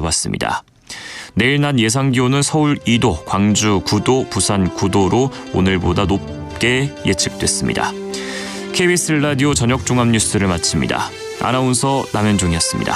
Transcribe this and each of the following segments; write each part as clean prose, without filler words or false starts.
잡았습니다. 내일 낮 예상 기온은 서울 2도, 광주 9도, 부산 9도로 오늘보다 높게 예측됐습니다. KBS 라디오 저녁 종합 뉴스를 마칩니다. 아나운서 남현종이었습니다.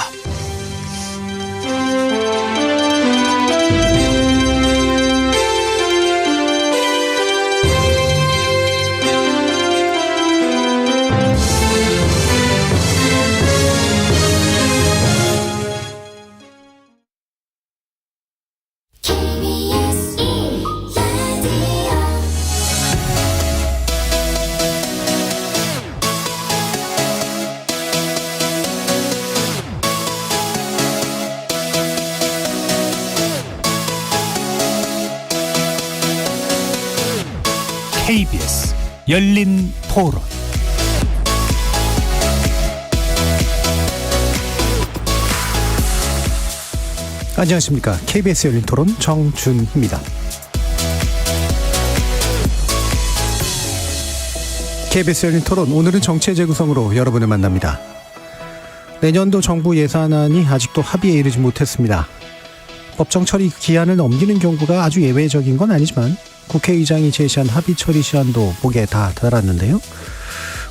KBS 열린 토론. 안녕하십니까. KBS 열린 토론 정준희입니다. KBS 열린 토론, 오늘은 정치의 재구성으로 여러분을 만납니다. 내년도 정부 예산안이 아직도 합의에 이르지 못했습니다. 법정 처리 기한을 넘기는 경우가 아주 예외적인 건 아니지만 국회의장이 제시한 합의 처리 시한도 목에 다 달았는데요.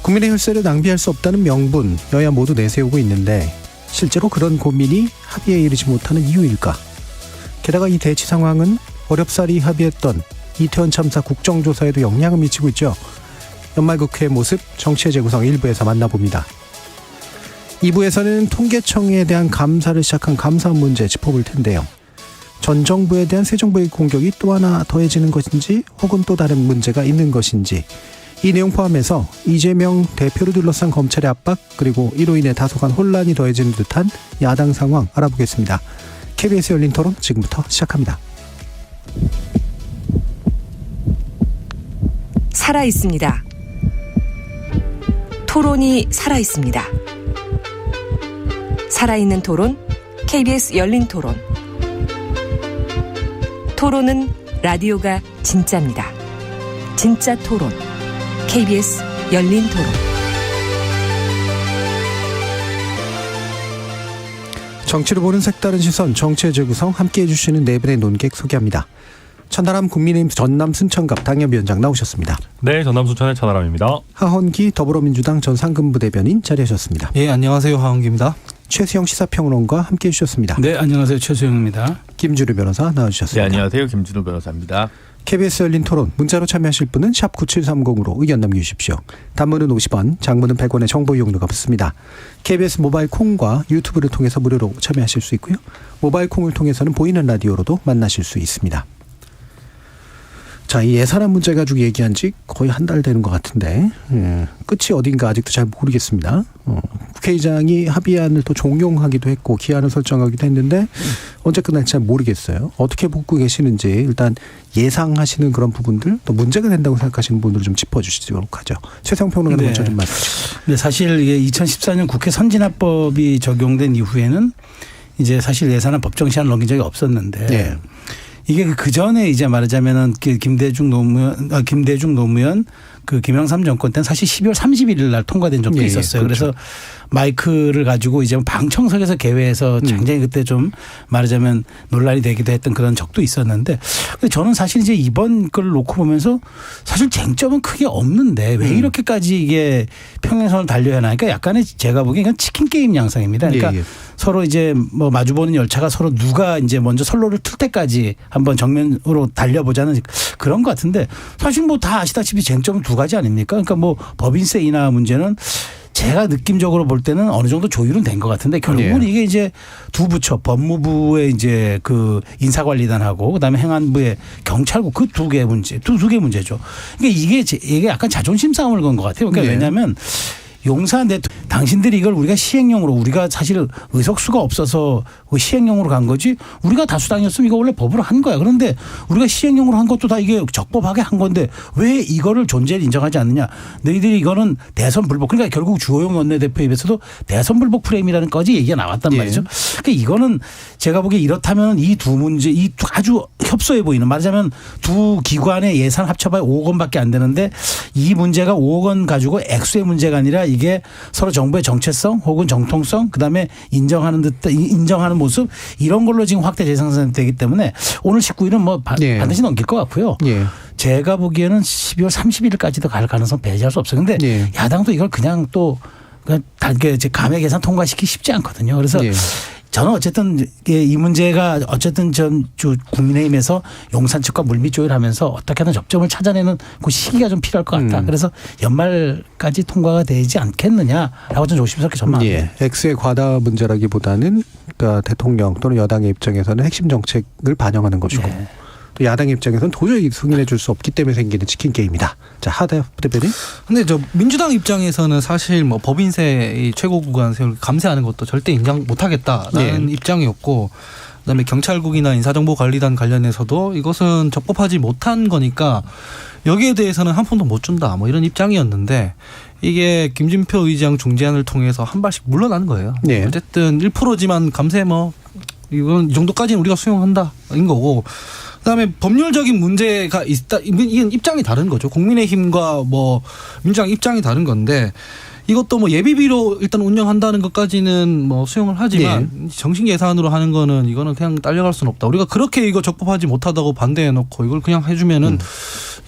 국민의 혈세를 낭비할 수 없다는 명분 여야 모두 내세우고 있는데 실제로 그런 고민이 합의에 이르지 못하는 이유일까? 게다가 이 대치 상황은 어렵사리 합의했던 이태원 참사 국정조사에도 영향을 미치고 있죠. 연말국회의 모습, 정치의 재구성 1부에서 만나봅니다. 2부에서는 통계청에 대한 감사를 시작한 감사원 문제 짚어볼 텐데요. 전 정부에 대한 새 정부의 공격이 또 하나 더해지는 것인지 혹은 또 다른 문제가 있는 것인지, 이 내용 포함해서 이재명 대표를 둘러싼 검찰의 압박, 그리고 이로 인해 다소간 혼란이 더해지는 듯한 야당 상황 알아보겠습니다. KBS 열린 토론 지금부터 시작합니다. 살아있습니다. 토론이 살아있습니다. 살아있는 토론, KBS 열린 토론. 토론은 라디오가 진짜입니다. 진짜 토론, KBS 열린 토론. 정치를 보는 색다른 시선, 정치의 재구성, 함께해 주시는 네 분의 논객 소개합니다. 천하람 국민의힘 전남 순천갑 당협위원장 나오셨습니다. 네, 전남 순천의 천하람입니다. 하헌기 더불어민주당 전 상근부 대변인 자리하셨습니다. 예, 안녕하세요. 하헌기입니다. 최수영 시사평론가 함께해 주셨습니다. 네, 안녕하세요. 최수영입니다. 김준우 변호사 나와주셨습니다. 네, 안녕하세요. 김준우 변호사입니다. KBS 열린 토론, 문자로 참여하실 분은 샵 9730으로 의견 남겨주십시오. 단문은 50원, 장문은 100원의 정보 이용료가 붙습니다. KBS 모바일 콩과 유튜브를 통해서 무료로 참여하실 수 있고요. 모바일 콩을 통해서는 보이는 라디오로도 만나실 수 있습니다. 자, 이 예산안 문제 가지고 얘기한 지 거의 한 달 되는 것 같은데 끝이 어딘가 아직도 잘 모르겠습니다. 국회의장이 합의안을 또 종용하기도 했고 기한을 설정하기도 했는데 언제 끝날지 잘 모르겠어요. 어떻게 보고 계시는지 일단 예상하시는 그런 부분들, 또 문제가 된다고 생각하시는 부분들을 좀 짚어주시도록 하죠. 최성 평론가 먼저 좀 말씀 주시죠. 네, 사실 이게 2014년 국회 선진화법이 적용된 이후에는 이제 사실 예산안 법정 시한을 넘긴 적이 없었는데 네. 이게 그 전에 이제 말하자면은 김대중 노무현 그 김영삼 정권 때는 사실 12월 31일 날 통과된 적도 있었어요. 그렇죠. 그래서 마이크를 가지고 이제 방청석에서 개회해서 굉장히 그때 좀 말하자면 논란이 되기도 했던 그런 적도 있었는데, 근데 저는 사실 이제 이번 걸 놓고 보면서 사실 쟁점은 크게 없는데 왜 이렇게까지 이게 평행선을 달려야 하나. 그러니까 약간의 제가 보기엔 이건 치킨 게임 양상입니다. 그러니까 서로 이제 뭐 마주보는 열차가 서로 누가 이제 먼저 선로를 틀 때까지 한번 정면으로 달려보자는 그런 것 같은데, 사실 뭐 다 아시다시피 쟁점은 두 가지 아닙니까? 그러니까 뭐 법인세 인하 문제는 제가 느낌적으로 볼 때는 어느 정도 조율은 된 것 같은데 결국은 이게 이제 두 부처, 법무부의 이제 그 인사관리단하고 그다음에 행안부의 경찰국, 그 두 개 문제, 두 개 문제죠. 그러니까 이게 약간 자존심 싸움을 건 것 같아요. 그러니까 왜냐하면 용산 당신들이 이걸 우리가 시행령으로, 우리가 사실 의석수가 없어서 시행령으로 간 거지, 우리가 다수당이었으면 이거 원래 법으로 한 거야. 그런데 우리가 시행령으로 한 것도 다 이게 적법하게 한 건데 왜 이거를 존재를 인정하지 않느냐. 너희들이 이거는 대선 불복. 그러니까 결국 주호영 원내대표 입에서도 대선 불복 프레임이라는 까지 얘기가 나왔단 말이죠. 그러니까 이거는 제가 보기에 이렇다면 이 두 문제, 이 아주 협소해 보이는, 말하자면 두 기관의 예산 합쳐봐야 5억 원밖에 안 되는데 이 문제가 5억 원 가지고 액수의 문제가 아니라 이게 서로 정부의 정체성 혹은 정통성 그다음에 인정하는 모습 이런 걸로 지금 확대 재생산되기 때문에 오늘 19일은 뭐 예. 반드시 넘길 것 같고요. 예. 제가 보기에는 12월 30일까지도 갈 가능성 배제할 수 없어요. 근데 예. 야당도 이걸 그냥 또 단계 감액 예산 통과시키기 쉽지 않거든요. 그래서 예. 저는 어쨌든 이 문제가 어쨌든 국민의힘에서 용산 측과 물밑 조율하면서 어떻게 하든 접점을 찾아내는 그 시기가 좀 필요할 것 같다. 그래서 연말까지 통과가 되지 않겠느냐라고 좀 조심스럽게 전망합니다. 예. X의 과다 문제라기보다는 그러니까 대통령 또는 여당의 입장에서는 핵심 정책을 반영하는 것이고 네. 또 야당의 입장에서는 도저히 승인해 줄 수 없기 때문에 생기는 치킨 게임이다. 자, 하대 대표님. 근데 저 민주당 입장에서는 사실 뭐 법인세 최고 구간 세율 감세하는 것도 절대 인정 못하겠다라는 입장이었고, 그다음에 경찰국이나 인사정보관리단 관련해서도 이것은 적법하지 못한 거니까 여기에 대해서는 한 푼도 못 준다 뭐 이런 입장이었는데 이게 김진표 의장 중재안을 통해서 한 발씩 물러나는 거예요. 네. 어쨌든 1%지만 감세 뭐 이건 이 정도까지는 우리가 수용한다인 거고. 그다음에 법률적인 문제가 있다. 이건 입장이 다른 거죠. 국민의힘과 뭐 민주당 입장이 다른 건데 이것도 뭐 예비비로 일단 운영한다는 것까지는 뭐 수용을 하지만 정식 예산으로 하는 거는 이거는 그냥 딸려갈 수는 없다. 우리가 그렇게 이거 적법하지 못하다고 반대해놓고 이걸 그냥 해주면은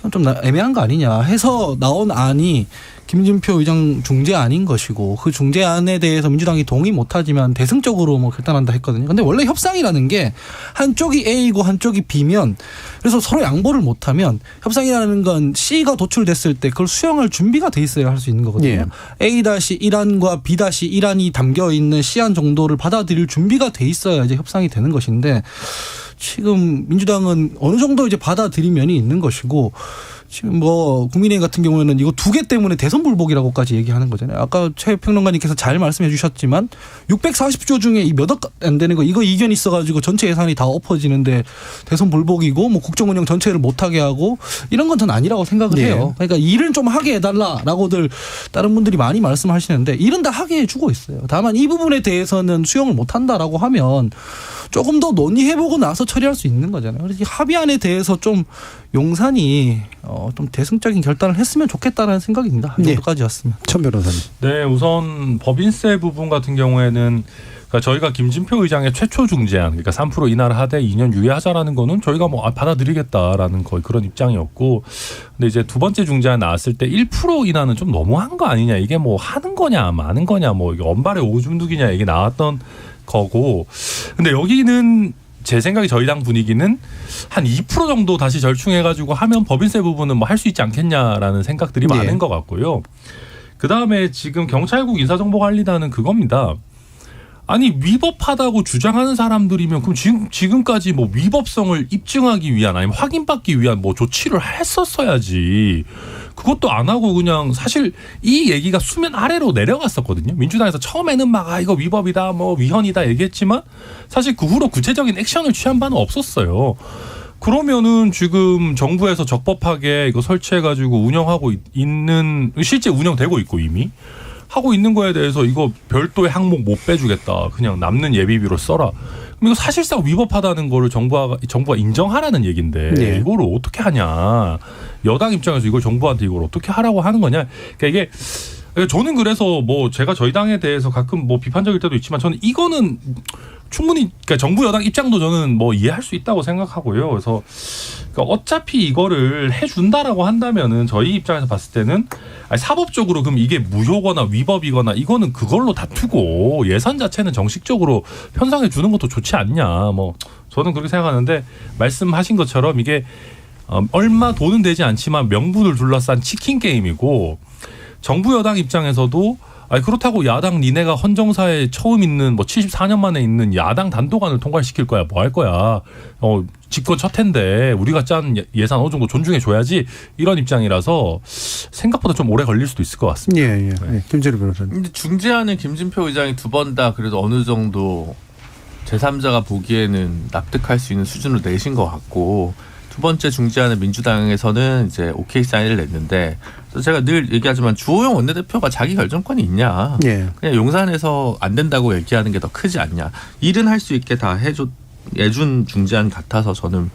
이건 좀 애매한 거 아니냐 해서 나온 안이 김진표 의장 중재안인 것이고 그 중재안에 대해서 민주당이 동의 못하지만 대승적으로 뭐 결단한다 했거든요. 근데 원래 협상이라는 게 한쪽이 A이고 한쪽이 B면 그래서 서로 양보를 못하면 협상이라는 건 C가 도출됐을 때 그걸 수용할 준비가 돼 있어야 할 수 있는 거거든요. 예. A-1안과 B-1안이 담겨 있는 C안 정도를 받아들일 준비가 돼 있어야 이제 협상이 되는 것인데 지금 민주당은 어느 정도 이제 받아들일 면이 있는 것이고 지금 뭐 국민의힘 같은 경우에는 이거 2개 때문에 대선 불복이라고까지 얘기하는 거잖아요. 아까 최 평론가님께서 잘 말씀해 주셨지만 640조 중에 이 몇 억 안 되는 거 이거 이견 있어가지고 전체 예산이 다 엎어지는데 대선 불복이고 뭐 국정 운영 전체를 못하게 하고 이런 건 전 아니라고 생각을 해요. 그러니까 일은 좀 하게 해달라라고들 다른 분들이 많이 말씀하시는데 일은 다 하게 해주고 있어요. 다만 이 부분에 대해서는 수용을 못한다라고 하면 조금 더 논의해보고 나서 처리할 수 있는 거잖아요. 그래서 이 합의안에 대해서 좀 용산이 좀 대승적인 결단을 했으면 좋겠다라는 생각입니다. 이 정도까지였으면. 천 변호사님. 네, 우선 법인세 부분 같은 경우에는 그러니까 저희가 김진표 의장의 최초 중재안, 그러니까 3% 인하를 하되 2년 유예하자라는 거는 저희가 뭐 받아들이겠다라는 거의 그런 입장이었고, 근데 이제 두 번째 중재안 나왔을 때 1% 인하는 좀 너무한 거 아니냐, 이게 뭐 하는 거냐 마는 거냐, 뭐 이게 언발의 오줌두기냐 이게 나왔던 거고, 근데 여기는 제 생각에 저희 당 분위기는 한 2% 정도 다시 절충해가지고 하면 법인세 부분은 뭐 할 수 있지 않겠냐라는 생각들이 많은 것 같고요. 그 다음에 지금 경찰국 인사정보관리단은 그겁니다. 아니 위법하다고 주장하는 사람들이면 그럼 지금까지 뭐 위법성을 입증하기 위한 아니면 확인받기 위한 뭐 조치를 했었어야지. 그것도 안 하고 그냥 사실 이 얘기가 수면 아래로 내려갔었거든요. 민주당에서 처음에는 막 이거 위법이다 뭐 위헌이다 얘기했지만 사실 그 후로 구체적인 액션을 취한 바는 없었어요. 그러면은 지금 정부에서 적법하게 이거 설치해가지고 운영하고 있는 실제 운영되고 있고 이미 하고 있는 거에 대해서 이거 별도의 항목 못 빼주겠다. 그냥 남는 예비비로 써라. 그럼 이거 사실상 위법하다는 거를 정부가 인정하라는 얘기인데 이거를 어떻게 하냐. 여당 입장에서 이걸 정부한테 이걸 어떻게 하라고 하는 거냐. 그러니까 이게 저는 그래서 뭐 제가 저희 당에 대해서 가끔 뭐 비판적일 때도 있지만 저는 이거는 충분히 그러니까 정부 여당 입장도 저는 뭐 이해할 수 있다고 생각하고요. 그래서 그러니까 어차피 이거를 해준다라고 한다면은 저희 입장에서 봤을 때는 아니 사법적으로 그럼 이게 무효거나 위법이거나 이거는 그걸로 다투고 예산 자체는 정식적으로 편성해 주는 것도 좋지 않냐. 뭐 저는 그렇게 생각하는데 말씀하신 것처럼 이게 얼마 돈은 되지 않지만 명분을 둘러싼 치킨 게임이고 정부 여당 입장에서도 아니 그렇다고 야당 니네가 헌정사에 처음 있는 뭐 74년 만에 있는 야당 단독안을 통과시킬 거야 뭐 할 거야 집권 첫 해인데 우리가 짠 예산 어느 정도 존중해 줘야지 이런 입장이라서 생각보다 좀 오래 걸릴 수도 있을 것 같습니다. 예. 김재료 변호사님. 근데 중재안은 김진표 의장이 두 번 다 그래도 어느 정도 제3자가 보기에는 납득할 수 있는 수준으로 내신 것 같고 두 번째 중재안은 민주당에서는 이제 오케이 사인을 냈는데 그래서 제가 늘 얘기하지만 주호영 원내대표가 자기 결정권이 있냐. 그냥 용산에서 안 된다고 얘기하는 게 더 크지 않냐. 일은 할 수 있게 다 해준 중재안 같아서 저는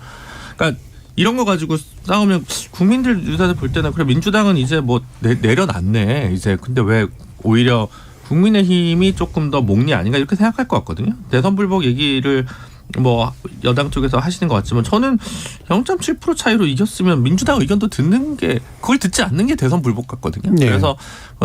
그러니까 이런 거 가지고 싸우면 국민들 눈에서 볼 때는 그래 민주당은 이제 뭐 내려놨네 이제 근데 왜 오히려 국민의힘이 조금 더 목리 아닌가 이렇게 생각할 것 같거든요. 대선 불복 얘기를 뭐 여당 쪽에서 하시는 것 같지만 저는 0.7% 차이로 이겼으면 민주당 의견도 듣는 게 그걸 듣지 않는 게 대선 불복 같거든요. 네. 그래서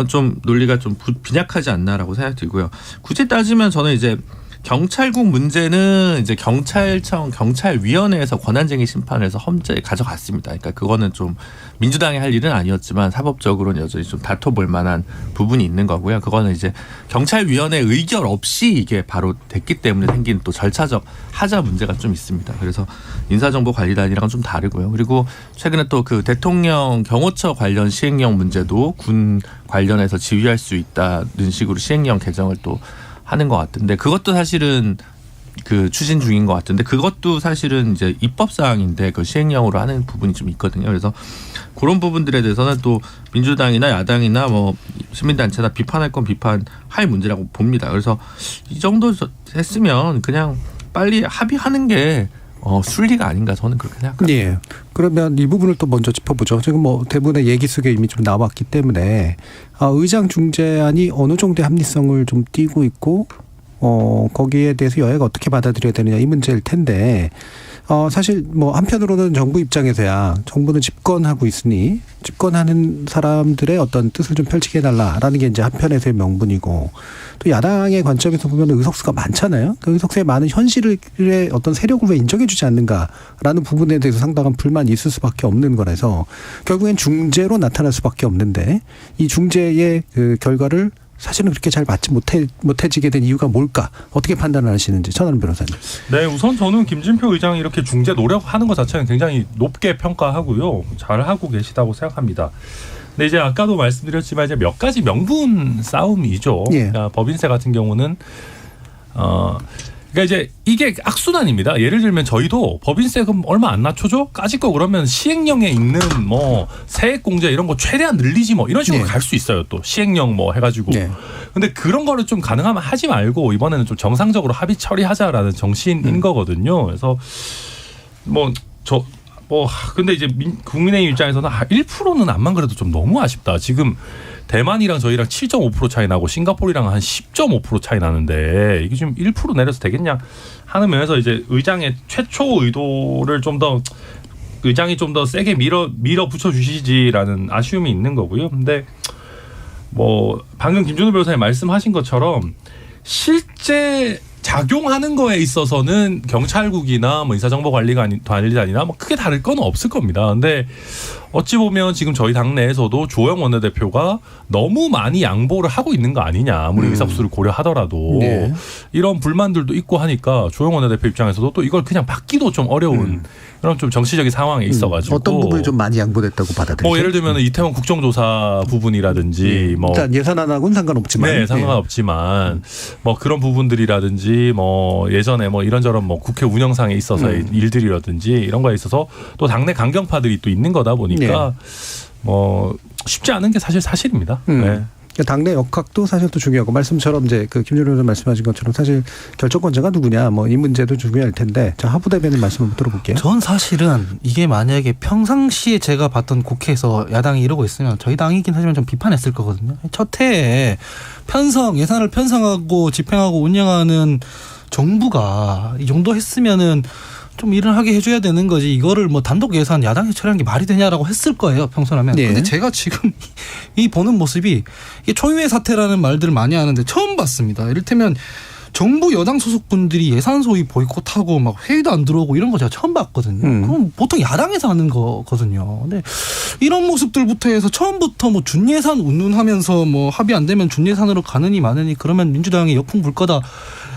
좀 논리가 좀 빈약하지 않나라고 생각이 들고요. 굳이 따지면 저는 이제 경찰국 문제는 이제 경찰청 경찰위원회에서 권한쟁의 심판에서 험지 가져갔습니다. 그러니까 그거는 좀 민주당이 할 일은 아니었지만 사법적으로는 여전히 좀 다퉈볼 만한 부분이 있는 거고요. 그거는 이제 경찰위원회 의결 없이 이게 바로 됐기 때문에 생긴 또 절차적 하자 문제가 좀 있습니다. 그래서 인사정보관리단이랑은 좀 다르고요. 그리고 최근에 또 그 대통령 경호처 관련 시행령 문제도 군 관련해서 지휘할 수 있다는 식으로 시행령 개정을 또 하는 것 같은데 그것도 사실은 그 추진 중인 것 같은데 그것도 사실은 이제 입법 사항인데 그 시행령으로 하는 부분이 좀 있거든요. 그래서 그런 부분들에 대해서는 또 민주당이나 야당이나 뭐 시민단체나 비판할 건 비판할 문제라고 봅니다. 그래서 이 정도 했으면 그냥 빨리 합의하는 게 순리가 아닌가 저는 그렇게 생각합니다. 예. 그러면 이 부분을 또 먼저 짚어보죠. 지금 뭐 대부분의 얘기 속에 이미 좀 나왔기 때문에 의장 중재안이 어느 정도의 합리성을 좀 띠고 있고 거기에 대해서 여야가 어떻게 받아들여야 되느냐 이 문제일 텐데 사실 뭐 한편으로는 정부 입장에서야 정부는 집권하고 있으니 집권하는 사람들의 어떤 뜻을 좀 펼치게 해달라라는 게 이제 한편에서의 명분이고 또 야당의 관점에서 보면 의석수가 많잖아요. 그 의석수에 많은 현실의 어떤 세력을 왜 인정해주지 않는가라는 부분에 대해서 상당한 불만이 있을 수밖에 없는 거라서 결국엔 중재로 나타날 수밖에 없는데 이 중재의 그 결과를 사실은 그렇게 잘 맞지 못해지게 된 이유가 뭘까? 어떻게 판단을 하시는지 천하람 변호사님. 네, 우선 저는 김진표 의장이 이렇게 중재 노력하는 것 자체는 굉장히 높게 평가하고요. 잘하고 계시다고 생각합니다. 근데 이제 아까도 말씀드렸지만 이제 몇 가지 명분 싸움이죠. 예. 그러니까 법인세 같은 경우는 그러니까 이제 이게 악순환입니다. 예를 들면 저희도 법인세 그럼 얼마 안 낮춰줘? 까짓 거 그러면 시행령에 있는 뭐 세액공제 이런 거 최대한 늘리지 뭐 이런 식으로 네. 갈 수 있어요. 또 시행령 뭐 해가지고. 네. 근데 그런 거를 좀 가능하면 하지 말고 이번에는 좀 정상적으로 합의 처리하자라는 정신인 거거든요. 그래서 근데 이제 국민의힘 입장에서는 1%는 안만 그래도 좀 너무 아쉽다. 지금 대만이랑 저희랑 7.5% 차이 나고 싱가포르랑 한 10.5% 차이 나는데 이게 지금 1% 내려서 되겠냐 하는 면에서 이제 의장의 최초 의도를 의장이 좀 더 세게 밀어붙여 주시지라는 아쉬움이 있는 거고요. 근데 뭐 방금 김준우 변호사님 말씀하신 것처럼 실제 작용하는 거에 있어서는 경찰국이나 뭐 인사정보관리단이나 뭐 크게 다를 건 없을 겁니다. 근데 어찌 보면 지금 저희 당내에서도 조영 원내대표가 너무 많이 양보를 하고 있는 거 아니냐. 아무리 의석수를 고려하더라도 네. 이런 불만들도 있고 하니까 조영 원내대표 입장에서도 또 이걸 그냥 받기도 좀 어려운 그런 좀 정치적인 상황에 있어가지고 어떤 부분이 좀 많이 양보됐다고 받아들이죠? 뭐 예를 들면 이태원 국정조사 부분이라든지 뭐 일단 예산안하고는 상관없지만 네, 상관없지만 뭐 그런 부분들이라든지 뭐 예전에 뭐 이런저런 뭐 국회 운영상에 있어서의 일들이라든지 이런 거에 있어서 또 당내 강경파들이 또 있는 거다 보니까 뭐 쉽지 않은 게 사실입니다. 네. 당내 역학도 사실 또 중요하고 말씀처럼 이제 그 김준호 변호사 말씀하신 것처럼 사실 결정권자가 누구냐 뭐 이 문제도 중요할 텐데 자 하부 대변인 말씀 한번 들어볼게요. 전 사실은 이게 만약에 평상시에 제가 봤던 국회에서 야당이 이러고 있으면 저희 당이긴 하지만 좀 비판했을 거거든요. 첫 해에 예산을 편성하고 집행하고 운영하는 정부가 이 정도 했으면은 좀 일을 하게 해줘야 되는 거지 이거를 뭐 단독 예산 야당이 처리하는 게 말이 되냐라고 했을 거예요 평소라면. 네. 근데 제가 지금 이 보는 모습이 이게 초유의 사태라는 말들을 많이 하는데 처음 봤습니다. 이를테면 정부 여당 소속분들이 예산 소위 보이콧하고 막 회의도 안 들어오고 이런 거 제가 처음 봤거든요. 그럼 보통 야당에서 하는 거거든요. 근데 이런 모습들부터 해서 처음부터 뭐 준예산 운운하면서 뭐 합의 안 되면 준예산으로 가느니 마느니 그러면 민주당이 역풍 불 거다.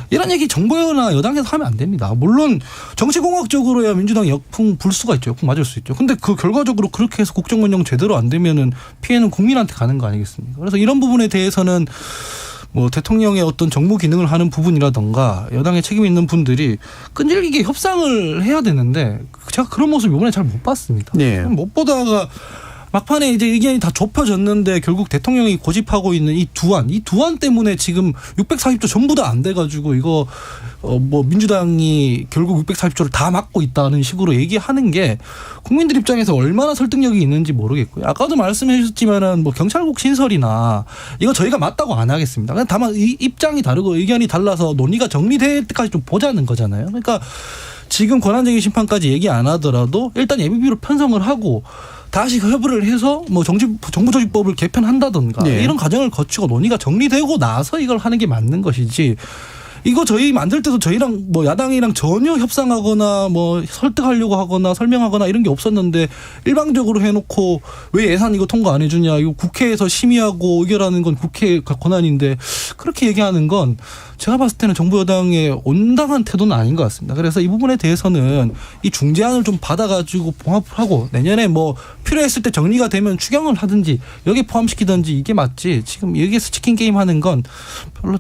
이런 얘기 정부나 여당에서 하면 안 됩니다. 물론 정치공학적으로야 민주당이 역풍 불 수가 있죠. 역풍 맞을 수 있죠. 근데 그 결과적으로 그렇게 해서 국정 운영 제대로 안 되면은 피해는 국민한테 가는 거 아니겠습니까? 그래서 이런 부분에 대해서는 뭐 대통령의 어떤 정무 기능을 하는 부분이라던가 여당에 책임 있는 분들이 끈질기게 협상을 해야 되는데 제가 그런 모습 이번에 잘 못 봤습니다. 네. 못 보다가 막판에 이제 의견이 다 좁혀졌는데 결국 대통령이 고집하고 있는 이 두안 때문에 지금 640조 전부 다 안 돼가지고 이거 뭐 민주당이 결국 640조를 다 막고 있다는 식으로 얘기하는 게 국민들 입장에서 얼마나 설득력이 있는지 모르겠고요. 아까도 말씀해 주셨지만은 뭐 경찰국 신설이나 이거 저희가 맞다고 안 하겠습니다. 다만 이 입장이 다르고 의견이 달라서 논의가 정리될 때까지 좀 보자는 거잖아요. 그러니까 지금 권한쟁의 심판까지 얘기 안 하더라도 일단 예비비로 편성을 하고 다시 협의를 해서 뭐 정부조직법을 개편한다든가 네. 이런 과정을 거치고 논의가 정리되고 나서 이걸 하는 게 맞는 것이지. 이거 저희 만들 때도 저희랑 뭐 야당이랑 전혀 협상하거나 뭐 설득하려고 하거나 설명하거나 이런 게 없었는데 일방적으로 해놓고 왜 예산 이거 통과 안 해주냐, 이거 국회에서 심의하고 의결하는 건 국회 권한인데 그렇게 얘기하는 건 제가 봤을 때는 정부 여당의 온당한 태도는 아닌 것 같습니다. 그래서 이 부분에 대해서는 이 중재안을 좀 받아가지고 봉합을 하고 내년에 뭐 필요했을 때 정리가 되면 추경을 하든지 여기에 포함시키든지 이게 맞지, 지금 여기에서 치킨 게임 하는 건 별로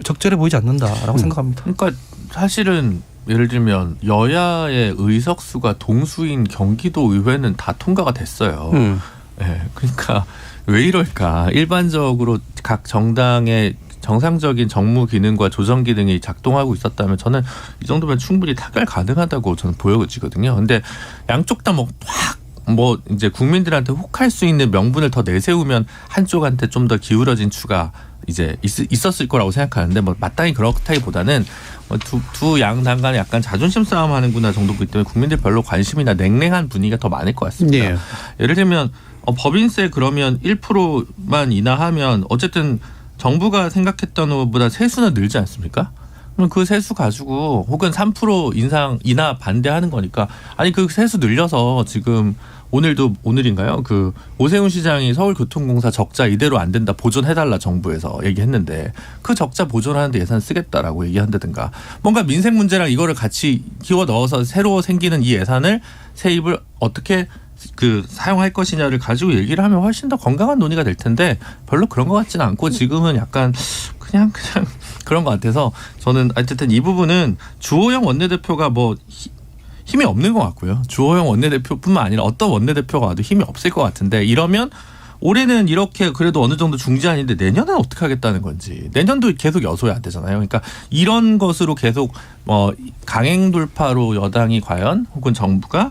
적절해 보이지 않는다라고 생각합니다. 그러니까 사실은 예를 들면 여야의 의석수가 동수인 경기도 의회는 다 통과가 됐어요. 네, 그러니까 왜 이럴까? 일반적으로 각 정당의 정상적인 정무 기능과 조정 기능이 작동하고 있었다면 저는 이 정도면 충분히 타결 가능하다고 저는 보여지거든요. 근데 양쪽 다 뭐 이제 국민들한테 혹할 수 있는 명분을 더 내세우면 한쪽한테 좀 더 기울어진 추가 이제 있었을 거라고 생각하는데 뭐 마땅히 그렇다기보다는 두 양당 간에 약간 자존심 싸움 하는구나 정도이기 때문에 국민들 별로 관심이나 냉랭한 분위기가 더 많을 것 같습니다. 네. 예를 들면 법인세 그러면 1%만 인하하면 어쨌든 정부가 생각했던 것보다 세수는 늘지 않습니까? 그럼 그 세수 가지고 혹은 3% 인하 반대하는 거니까 아니 그 세수 늘려서 지금 오늘인가요? 그 오세훈 시장이 서울교통공사 적자 이대로 안 된다 보존해달라 정부에서 얘기했는데 그 적자 보존하는데 예산 쓰겠다라고 얘기한다든가 뭔가 민생 문제랑 이거를 같이 끼워 넣어서 새로 생기는 이 예산을 세입을 어떻게 사용할 것이냐를 가지고 얘기를 하면 훨씬 더 건강한 논의가 될 텐데 별로 그런 것 같지는 않고 지금은 약간 그냥 그런 것 같아서 저는 어쨌든 이 부분은 주호영 원내대표가 뭐 힘이 없는 것 같고요. 주호영 원내대표뿐만 아니라 어떤 원내대표가 와도 힘이 없을 것 같은데 이러면 올해는 이렇게 그래도 어느 정도 중재안인데 내년은 어떻게 하겠다는 건지 내년도 계속 여소야 되잖아요. 그러니까 이런 것으로 계속 강행 돌파로 여당이 과연 혹은 정부가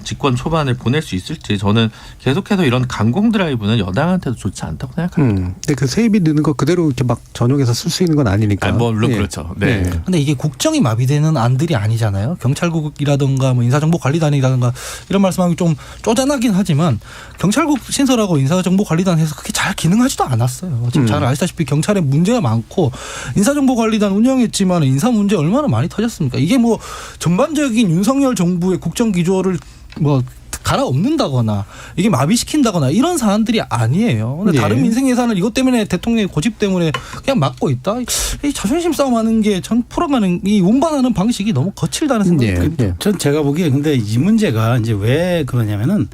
집권 초반을 보낼 수 있을지 저는 계속해서 이런 강공 드라이브는 여당한테도 좋지 않다고 생각합니다. 근데 그 세입이 느는 거 그대로 이렇게 막 전용해서 쓸 수 있는 건 아니니까. 물론 그렇죠. 네. 근데 이게 국정이 마비되는 안들이 아니잖아요. 경찰국이라든가 뭐 인사정보관리단이라든가 이런 말씀하기 좀 쪼잔하긴 하지만 경찰국 신설하고 인사정보관리단 해서 그게 잘 기능하지도 않았어요. 지금 잘 아시다시피 경찰에 문제가 많고 인사정보관리단 운영했지만 인사 문제 얼마나 많이 터졌습니까? 이게 뭐 전반적인 윤석열 정부의 국정 기조를 뭐 갈아엎는다거나 이게 마비시킨다거나 이런 사안들이 아니에요. 근데 다른 민생 예산을 이것 때문에 대통령의 고집 때문에 그냥 막고 있다. 이 자존심 싸움하는 게 전 풀어가는 이 운반하는 방식이 너무 거칠다는 생각이 듭니다. 전 제가 보기에 근데 이 문제가 이제 왜 그러냐면은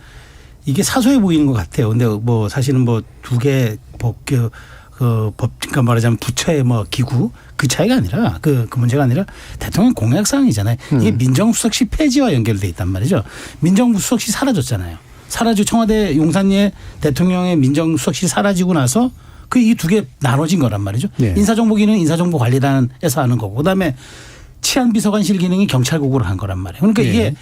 이게 사소해 보이는 것 같아요. 근데 뭐 사실은 뭐 두 개 그러니까 말하자면 부처의 뭐 기구 그 차이가 아니라 그 문제가 아니라 대통령 공약 사항이잖아요. 이게 민정수석실 폐지와 연결돼 있단 말이죠. 민정수석실 사라졌잖아요. 사라지고 청와대 용산리에 대통령의 민정수석실 사라지고 나서 그 이 두 개 나눠진 거란 말이죠. 네. 인사정보기는 인사정보관리단에서 하는 거고 그다음에 치안비서관실 기능이 경찰국으로 한 거란 말이에요. 그러니까 이게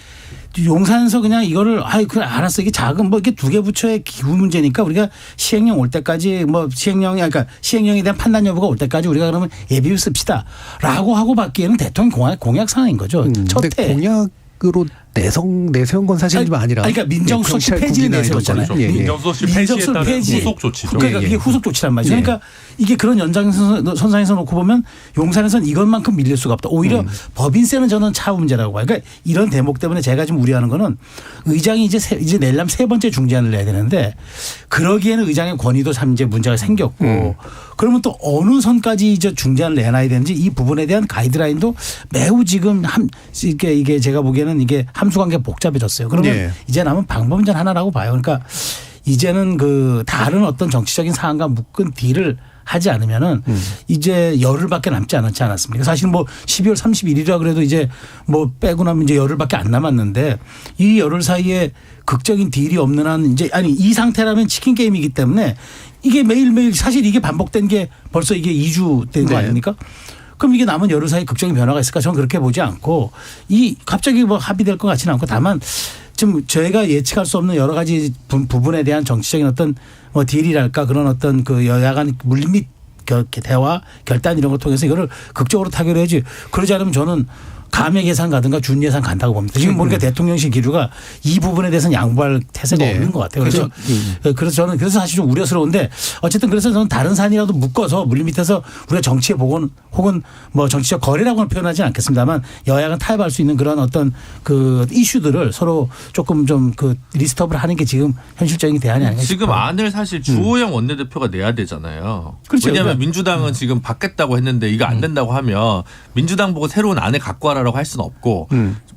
용산에서 그냥 이거를 그래 알았어 이게 작은 뭐 이게 두 개 부처의 기구 문제니까 우리가 시행령 올 때까지 뭐 그러니까 시행령에 대한 판단 여부가 올 때까지 우리가 그러면 예비비 씁시다라고 하고 받기에는 대통령 공약 사항인 거죠. 첫 해. 공약으로 내세운 건 사실 좀 아니라. 그러니까 민정수석실 폐지를 내세웠잖아요. 민정수석실 폐지에 따른 후속 조치죠. 그러니까 그게 후속 조치란 말이죠. 그러니까 이게 그런 연장선상에서 놓고 보면 용산에서는 이것만큼 밀릴 수가 없다. 오히려 법인세는 저는 차후 문제라고 봐요. 그러니까 이런 대목 때문에 제가 좀 우려하는 거는 의장이 이제 내려면 세 번째 중재안을 내야 되는데 그러기에는 의장의 권위도 참 이제 문제가 생겼고 그러면 또 어느 선까지 이제 중재안을 내놔야 되는지 이 부분에 대한 가이드라인도 매우 지금 이게 제가 보기에는 이게 함수관계가 복잡해졌어요. 그러면 이제 남은 방법은 하나라고 봐요. 그러니까 이제는 그 다른 어떤 정치적인 사안과 묶은 딜을 하지 않으면은 이제 열흘밖에 남지 않았지 않았습니까? 사실 뭐 12월 31일이라 그래도 이제 뭐 빼고 나면 이제 열흘밖에 안 남았는데 이 열흘 사이에 극적인 딜이 없는 한 이제 아니 이 상태라면 치킨 게임이기 때문에 이게 매일매일 사실 이게 반복된 게 벌써 이게 2주 된 거 네. 아닙니까? 그럼 이게 남은 열흘 사이에 극적인 변화가 있을까? 저는 그렇게 보지 않고 이 갑자기 뭐 합의될 것 같지는 않고 다만 좀 저희가 예측할 수 없는 여러 가지 부분에 대한 정치적인 어떤 뭐 딜이랄까 그런 어떤 그 여야 간 물밑 대화 결단 이런 걸 통해서 이거를 극적으로 타결해야지. 그러지 않으면 저는 감액 예산 가든가 준 예산 간다고 봅니다. 지금 보니까 대통령실 기류가 이 부분에 대해서는 양보할 태세가 네. 없는 것 같아요. 그래서 저는 그래서 사실 좀 우려스러운데 어쨌든 그래서 저는 다른 산이라도 묶어서 물밑에서 우리가 정치의 복원 혹은 뭐 정치적 거래라고는 표현하지는 않겠습니다만 여야가 타협할 수 있는 그런 어떤 그 이슈들을 서로 조금 좀 그 리스트업을 하는 게 지금 현실적인 대안이 아닌가 싶어요. 지금 안을 사실 주호영 원내대표가 내야 되잖아요. 그렇죠. 왜냐하면 민주당은 지금 받겠다고 했는데 이거 안 된다고 하면 민주당 보고 새로운 안을 갖고 와라라고 할 수는 없고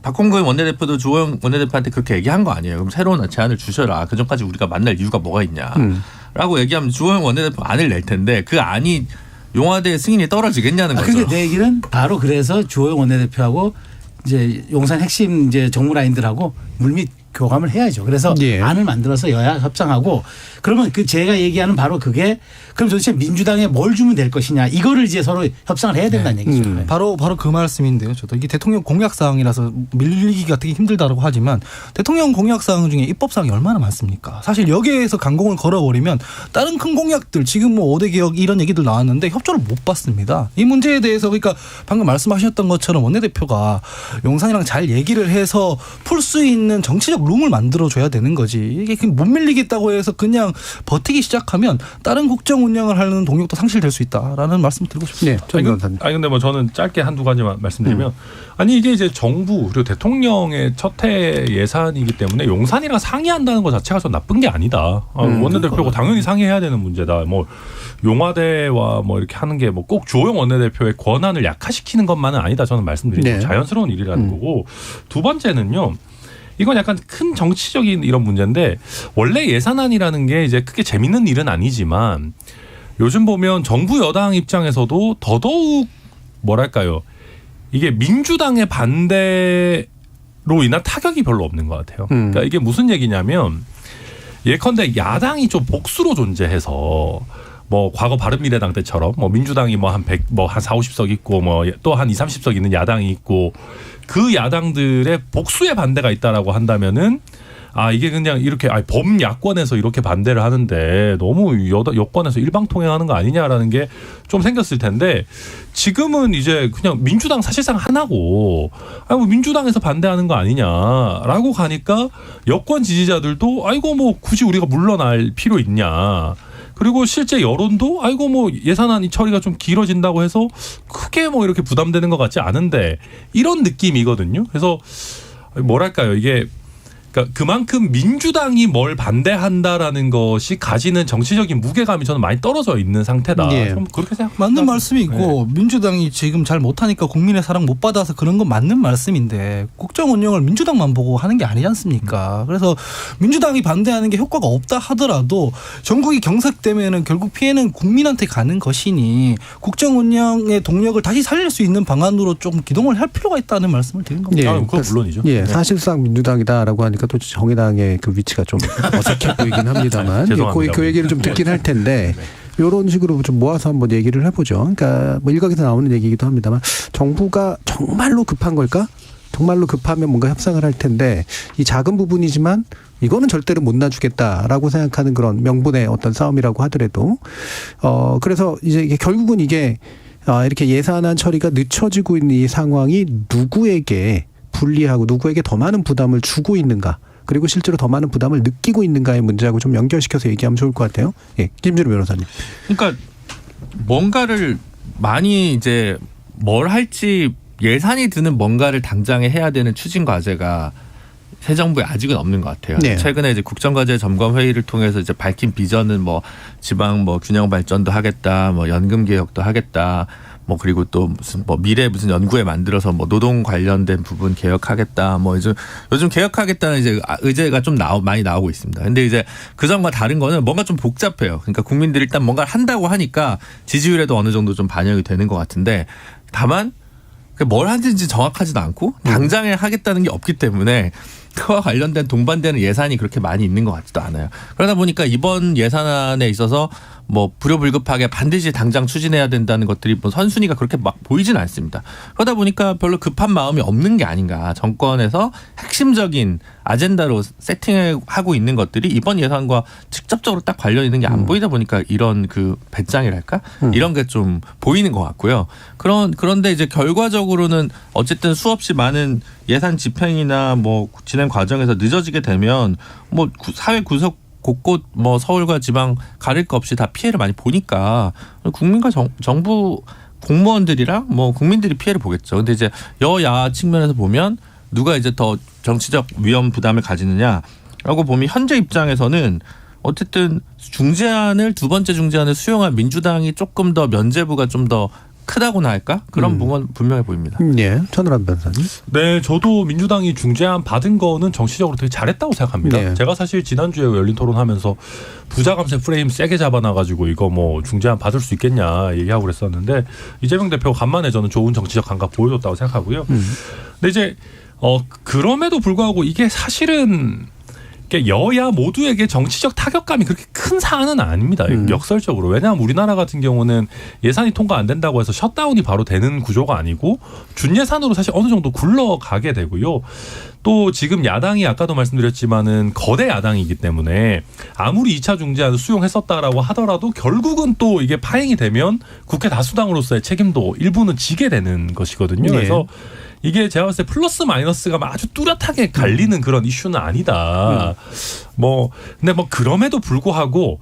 박홍근 원내대표도 주호영 원내대표한테 그렇게 얘기한 거 아니에요. 그럼 새로운 제안을 주셔라. 그전까지 우리가 만날 이유가 뭐가 있냐라고 얘기하면 주호영 원내대표 안을 낼 텐데 그 안이 용화대 승인이 떨어지겠냐는 거죠. 그게 내 얘기는 바로 그래서 주호영 원내대표하고 이제 용산 핵심 이제 정무 라인들하고 물밑 교감을 해야죠. 그래서 예. 안을 만들어서 여야 협상하고 그러면 그 제가 얘기하는 바로 그게 그럼 도대체 민주당에 뭘 주면 될 것이냐 이거를 이제 서로 협상을 해야 된다는 얘기죠. 바로 그 말씀인데요. 저도 이게 대통령 공약 사항이라서 밀리기가 되게 힘들다고 하지만 대통령 공약 사항 중에 입법 사항이 얼마나 많습니까? 사실 여기에서 강공을 걸어버리면 다른 큰 공약들 지금 뭐 5대 개혁 이런 얘기들 나왔는데 협조를 못 받습니다. 이 문제에 대해서 그러니까 방금 말씀하셨던 것처럼 원내대표가 용산이랑 잘 얘기를 해서 풀 수 있는 정치적 룸을 만들어줘야 되는 거지. 이게 못 밀리겠다고 해서 그냥 버티기 시작하면 다른 국정 운영을 하는 동력도 상실될 수 있다라는 말씀 드리고 싶습니다. 네, 아니 근데 뭐 저는 짧게 한두 가지만 말씀드리면 아니 이게 이제 정부 그리고 대통령의 첫해 예산이기 때문에 용산이랑 상의한다는 것 자체가 좀 나쁜 게 아니다. 원내대표고 당연히 상의해야 되는 문제다. 뭐 용화대와 뭐 이렇게 하는 게 뭐 꼭 주호영 원내대표의 권한을 약화시키는 것만은 아니다. 저는 말씀드리죠. 네. 자연스러운 일이라는 거고 두 번째는요. 이건 약간 큰 정치적인 이런 문제인데 원래 예산안이라는 게 이제 크게 재밌는 일은 아니지만 요즘 보면 정부 여당 입장에서도 더더욱 뭐랄까요. 이게 민주당의 반대로 인한 타격이 별로 없는 것 같아요. 그러니까 이게 무슨 얘기냐면 예컨대 야당이 좀 복수로 존재해서 뭐 과거 바른미래당 때처럼 뭐 민주당이 뭐 한 100, 뭐 한 40, 50석 있고 뭐 또 한 20, 30석 있는 야당이 있고 그 야당들의 복수의 반대가 있다라고 한다면은 아 이게 그냥 이렇게 범야권에서 이렇게 반대를 하는데 너무 여권에서 일방통행하는 거 아니냐라는 게 좀 생겼을 텐데 지금은 이제 그냥 민주당 사실상 하나고 뭐 민주당에서 반대하는 거 아니냐라고 가니까 여권 지지자들도 아이고 뭐 굳이 우리가 물러날 필요 있냐. 그리고 실제 여론도 아이고 뭐 예산안 처리가 좀 길어진다고 해서 크게 뭐 이렇게 부담되는 것 같지 않은데 이런 느낌이거든요. 그래서 뭐랄까요 이게 그러니까 그만큼 민주당이 뭘 반대한다라는 것이 가지는 정치적인 무게감이 저는 많이 떨어져 있는 상태다. 예. 좀 그렇게 생각합니다. 맞는 말씀이고 민주당이 지금 잘 못하니까 국민의 사랑 못 받아서 그런 건 맞는 말씀인데 국정 운영을 민주당만 보고 하는 게 아니지 않습니까? 그래서 민주당이 반대하는 게 효과가 없다 하더라도 전국이 경색되면은 결국 피해는 국민한테 가는 것이니 국정 운영의 동력을 다시 살릴 수 있는 방안으로 좀 기동을 할 필요가 있다는 말씀을 드린 겁니다. 그건 물론이죠. 예, 네. 사실상 민주당이다라고 하니까 또 정의당의 그 위치가 좀 어색해 보이긴 합니다만 죄송합니다. 그 얘기를 좀 듣긴 할 텐데 이런 식으로 좀 모아서 한번 얘기를 해보죠. 그러니까 뭐 일각에서 나오는 얘기이기도 합니다만 정부가 정말로 급한 걸까? 정말로 급하면 뭔가 협상을 할 텐데 이 작은 부분이지만 이거는 절대로 못 놔주겠다라고 생각하는 그런 명분의 어떤 싸움이라고 하더라도 그래서 이제 이게 결국은 이게 이렇게 예산안 처리가 늦춰지고 있는 이 상황이 누구에게 불리하고 누구에게 더 많은 부담을 주고 있는가 그리고 실제로 더 많은 부담을 느끼고 있는가의 문제하고 좀 연결시켜서 얘기하면 좋을 것 같아요. 예, 김준우 변호사님. 그러니까 뭔가를 많이 이제 뭘 할지 예산이 드는 뭔가를 당장에 해야 되는 추진 과제가 새 정부에 아직은 없는 것 같아요. 네. 최근에 이제 국정과제 점검 회의를 통해서 이제 밝힌 비전은 뭐 지방 뭐 균형 발전도 하겠다, 뭐 연금 개혁도 하겠다. 뭐 그리고 또 무슨 뭐 미래 무슨 연구에 만들어서 뭐 노동 관련된 부분 개혁하겠다. 뭐 요즘 개혁하겠다는 이제 의제가 좀 많이 나오고 있습니다. 근데 이제 그 전과 다른 거는 뭔가 좀 복잡해요. 그러니까 국민들이 일단 뭔가를 한다고 하니까 지지율에도 어느 정도 좀 반영이 되는 것 같은데 다만 뭘 하는지 정확하지도 않고 당장에 하겠다는 게 없기 때문에 그와 관련된 동반되는 예산이 그렇게 많이 있는 것 같지도 않아요. 그러다 보니까 이번 예산안에 있어서 뭐 불효불급하게 반드시 당장 추진해야 된다는 것들이 뭐 선순위가 그렇게 막 보이지는 않습니다. 그러다 보니까 별로 급한 마음이 없는 게 아닌가. 정권에서 핵심적인 아젠다로 세팅하고 있는 것들이 이번 예산과 직접적으로 딱 관련 있는 게 안 보이다 보니까 이런 그 배짱이랄까? 이런 게 좀 보이는 것 같고요. 그런데 이제 결과적으로는 어쨌든 수없이 많은 예산 집행이나 뭐 진행 과정에서 늦어지게 되면 뭐 사회 구석 곳곳 뭐 서울과 지방 가릴 거 없이 다 피해를 많이 보니까 국민과 정부 공무원들이랑 뭐 국민들이 피해를 보겠죠. 근데 이제 여야 측면에서 보면 누가 이제 더 정치적 위험 부담을 가지느냐라고 보면 현재 입장에서는 어쨌든 중재안을 두 번째 중재안을 수용한 민주당이 조금 더 면죄부가 좀 더 크다고나 할까? 그런 부분 분명해 보입니다. 예, 천하람 변호사님. 네, 저도 민주당이 중재안 받은 거는 정치적으로 되게 잘했다고 생각합니다. 네. 제가 사실 지난주에 열린 토론하면서 부자 감세 프레임 세게 잡아놔가지고 이거 뭐 중재안 받을 수 있겠냐 얘기하고 그랬었는데 이재명 대표가 간만에 저는 좋은 정치적 감각 보여줬다고 생각하고요. 근데 이제 그럼에도 불구하고 이게 사실은 여야 모두에게 정치적 타격감이 그렇게 큰 사안은 아닙니다. 역설적으로. 왜냐하면 우리나라 같은 경우는 예산이 통과 안 된다고 해서 셧다운이 바로 되는 구조가 아니고 준예산으로 사실 어느 정도 굴러가게 되고요. 또 지금 야당이 아까도 말씀드렸지만은 거대 야당이기 때문에 아무리 2차 중재안을 수용했었다라고 하더라도 결국은 또 이게 파행이 되면 국회 다수당으로서의 책임도 일부는 지게 되는 것이거든요. 그래서 이게 제가 봤을 때 플러스 마이너스가 아주 뚜렷하게 갈리는 그런 이슈는 아니다. 근데 그럼에도 불구하고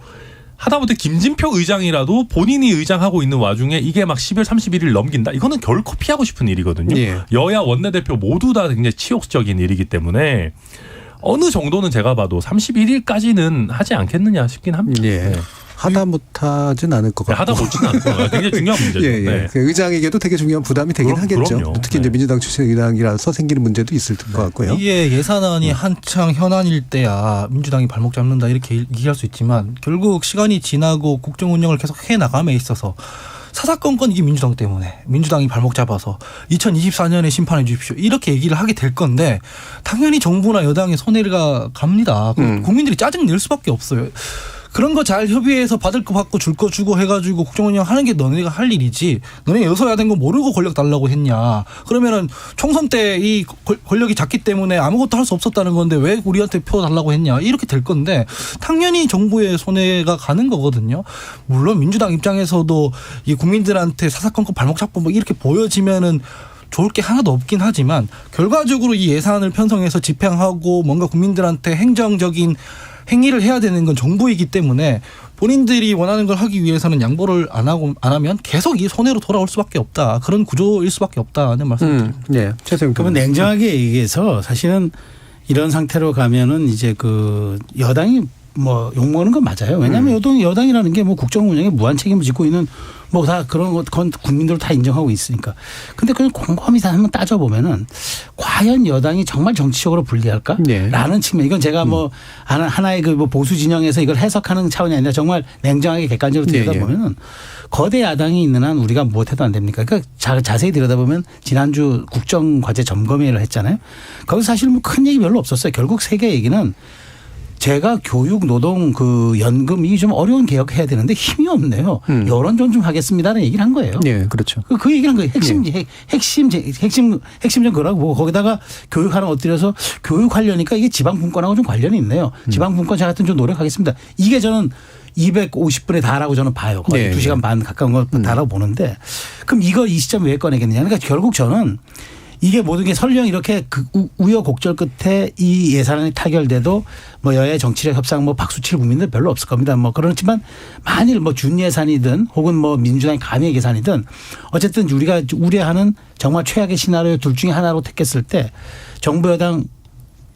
하다못해 김진표 의장이라도 본인이 의장하고 있는 와중에 이게 막 12월 31일 넘긴다. 이거는 결코 피하고 싶은 일이거든요. 예. 여야 원내대표 모두 다 굉장히 치욕적인 일이기 때문에 어느 정도는 제가 봐도 31일까지는 하지 않겠느냐 싶긴 합니다. 예. 하다 못하진 않을 것 같고. 하다 못지는 않을 것 같아요. 굉장히 중요한 문제죠. 예, 예. 네. 그 의장에게도 되게 중요한 부담이 되긴 하겠죠. 그럼요. 특히 이제 민주당 출신 의장이라서 생기는 문제도 있을 것 같고요. 이게 예산안이 한창 현안일 때야 민주당이 발목 잡는다 이렇게 얘기할 수 있지만 결국 시간이 지나고 국정 운영을 계속 해나감에 있어서 사사건건 이게 민주당 때문에 민주당이 발목 잡아서 2024년에 심판해 주십시오 이렇게 얘기를 하게 될 건데 당연히 정부나 여당의 손해가 갑니다. 국민들이 짜증 낼 수밖에 없어요. 그런 거 잘 협의해서 받을 거 받고 줄 거 주고 해가지고 국정 운영하는 게 너네가 할 일이지. 너네 여서야 된 거 모르고 권력 달라고 했냐. 그러면은 총선 때 이 권력이 작기 때문에 아무것도 할 수 없었다는 건데 왜 우리한테 표 달라고 했냐. 이렇게 될 건데 당연히 정부의 손해가 가는 거거든요. 물론 민주당 입장에서도 이 국민들한테 사사건건 발목 잡고 뭐 이렇게 보여지면은 좋을 게 하나도 없긴 하지만 결과적으로 이 예산을 편성해서 집행하고 뭔가 국민들한테 행정적인 행위를 해야 되는 건 정부이기 때문에 본인들이 원하는 걸 하기 위해서는 양보를 안 하면 계속 이 손해로 돌아올 수밖에 없다. 그런 구조일 수밖에 없다는 말씀드립니다. 예. 최소영 그러면 냉정하게 얘기해서 사실은 이런 상태로 가면은 이제 그 여당이 뭐 욕먹는 건 맞아요. 왜냐하면 여당이라는 게 뭐 국정 운영에 무한 책임을 짓고 있는 뭐 다 그런 건 국민들도 다 인정하고 있으니까. 근데 그냥 곰곰이 다 한번 따져보면은 과연 여당이 정말 정치적으로 불리할까? 네. 라는 측면. 이건 제가 뭐 하나의 그 뭐 보수 진영에서 이걸 해석하는 차원이 아니라 정말 냉정하게 객관적으로 들여다보면은 거대 야당이 있는 한 우리가 무엇해도 안 됩니까? 그러니까 자세히 들여다보면 지난주 국정과제 점검회의를 했잖아요. 거기서 사실 뭐 큰 얘기 별로 없었어요. 결국 세계 얘기는 제가 교육, 노동, 그 연금 이 좀 어려운 개혁해야 되는데 힘이 없네요. 여론 존중하겠습니다라는 얘기를 한 거예요. 예, 그렇죠. 그 얘기를 한 거예요. 핵심 그러고 뭐 거기다가 교육 하나 엎드려서 교육하려니까 이게 지방분권하고 좀 관련이 있네요. 지방분권 제가 하여튼 좀 노력하겠습니다. 이게 저는 250분에 다라고 저는 봐요. 거의 2시간 반 가까운 거 다라고 보는데 그럼 이 시점 왜 꺼내겠느냐. 그러니까 결국 저는 이게 모든 게 설령 이렇게 우여곡절 끝에 이 예산안이 타결돼도 뭐 여야 정치적 협상 뭐 박수칠 국민들 별로 없을 겁니다. 뭐 그렇지만 만일 뭐 준예산이든 혹은 뭐 민주당의 감액 예산이든 어쨌든 우리가 우려하는 정말 최악의 시나리오 둘 중에 하나로 택했을 때 정부 여당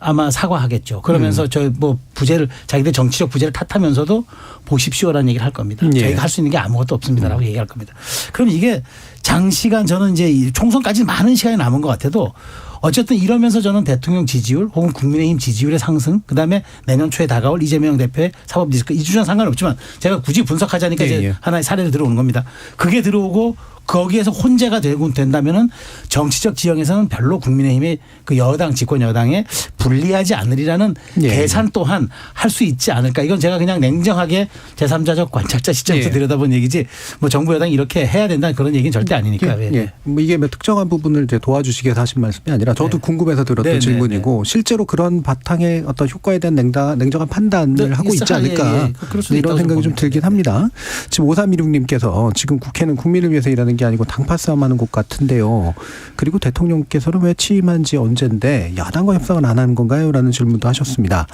아마 사과하겠죠. 그러면서 저 뭐 부재를 자기들 정치적 부재를 탓하면서도 보십시오라는 얘기를 할 겁니다. 예. 저희가 할 수 있는 게 아무것도 없습니다라고 얘기할 겁니다. 그럼 이게 장시간 저는 이제 이 총선까지 많은 시간이 남은 것 같아도 어쨌든 이러면서 저는 대통령 지지율 혹은 국민의힘 지지율의 상승 그다음에 내년 초에 다가올 이재명 대표의 사법 리스크 이 주장 상관없지만 제가 굳이 분석하자니까 이제 하나의 사례를 들어오는 겁니다. 그게 들어오고 거기에서 혼재가 된다면은 정치적 지형에서는 별로 국민의힘의 그 여당 집권 여당에 불리하지 않으리라는 계산 또한 할 수 있지 않을까. 이건 제가 그냥 냉정하게 제3자적 관찰자 시점에서 들여다본 얘기지 뭐 정부 여당이 이렇게 해야 된다는 그런 얘기는 절대 아니니까. 뭐 이게 뭐 특정한 부분을 이제 도와주시기 위해서 하신 말씀이 아니라 저도 궁금해서 들었던 질문이고 실제로 그런 바탕의 어떤 효과에 대한 냉정한 판단을 하고 있지 않을까. 이런 생각이 좀 들긴 합니다. 지금 5316님께서 지금 국회는 국민을 위해서 일하는 게 아니고 당파 싸움하는 곳 같은데요. 그리고 대통령께서는 왜 취임한 지 언젠데 야당과 협상을 안 하는 건가요? 라는 질문도 하셨습니다.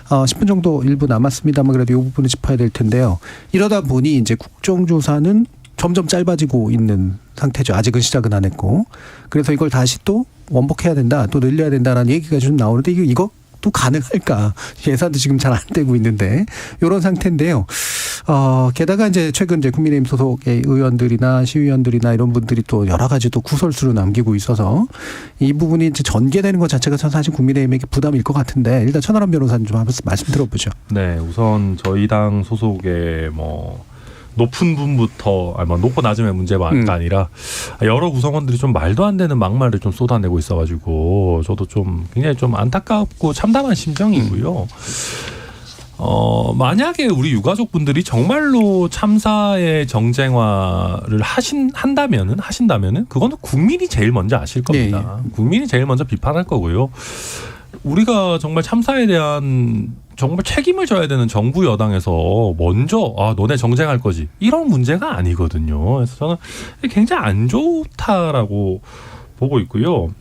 10분 정도 일부 남았습니다만 그래도 이 부분을 짚어야 될 텐데요. 이러다 보니 이제 국정조사는 점점 짧아지고 있는 상태죠. 아직은 시작은 안 했고. 그래서 이걸 다시 또 원복해야 된다, 또 늘려야 된다라는 얘기가 좀 나오는데 이거 또 가능할까? 예산도 지금 잘 안 되고 있는데 이런 상태인데요. 게다가 이제 최근 이제 국민의힘 소속의 의원들이나 시의원들이나 이런 분들이 또 여러 가지 또 구설수를 남기고 있어서 이 부분이 이제 전개되는 것 자체가 사실 국민의힘에게 부담일 것 같은데 일단 천하람 변호사님 좀 한번 말씀 들어보죠. 네, 우선 저희 당 소속의 뭐 높은 분부터 높고 낮음의 문제가 아니라 여러 구성원들이 좀 말도 안 되는 막말을 좀 쏟아내고 있어가지고 저도 좀 굉장히 좀 안타깝고 참담한 심정이고요. 만약에 우리 유가족분들이 정말로 참사의 정쟁화를 하신다면은 그거는 국민이 제일 먼저 아실 겁니다. 국민이 제일 먼저 비판할 거고요. 우리가 정말 참사에 대한 정말 책임을 져야 되는 정부 여당에서 먼저 너네 정쟁할 거지 이런 문제가 아니거든요. 그래서 저는 굉장히 안 좋다라고 보고 있고요.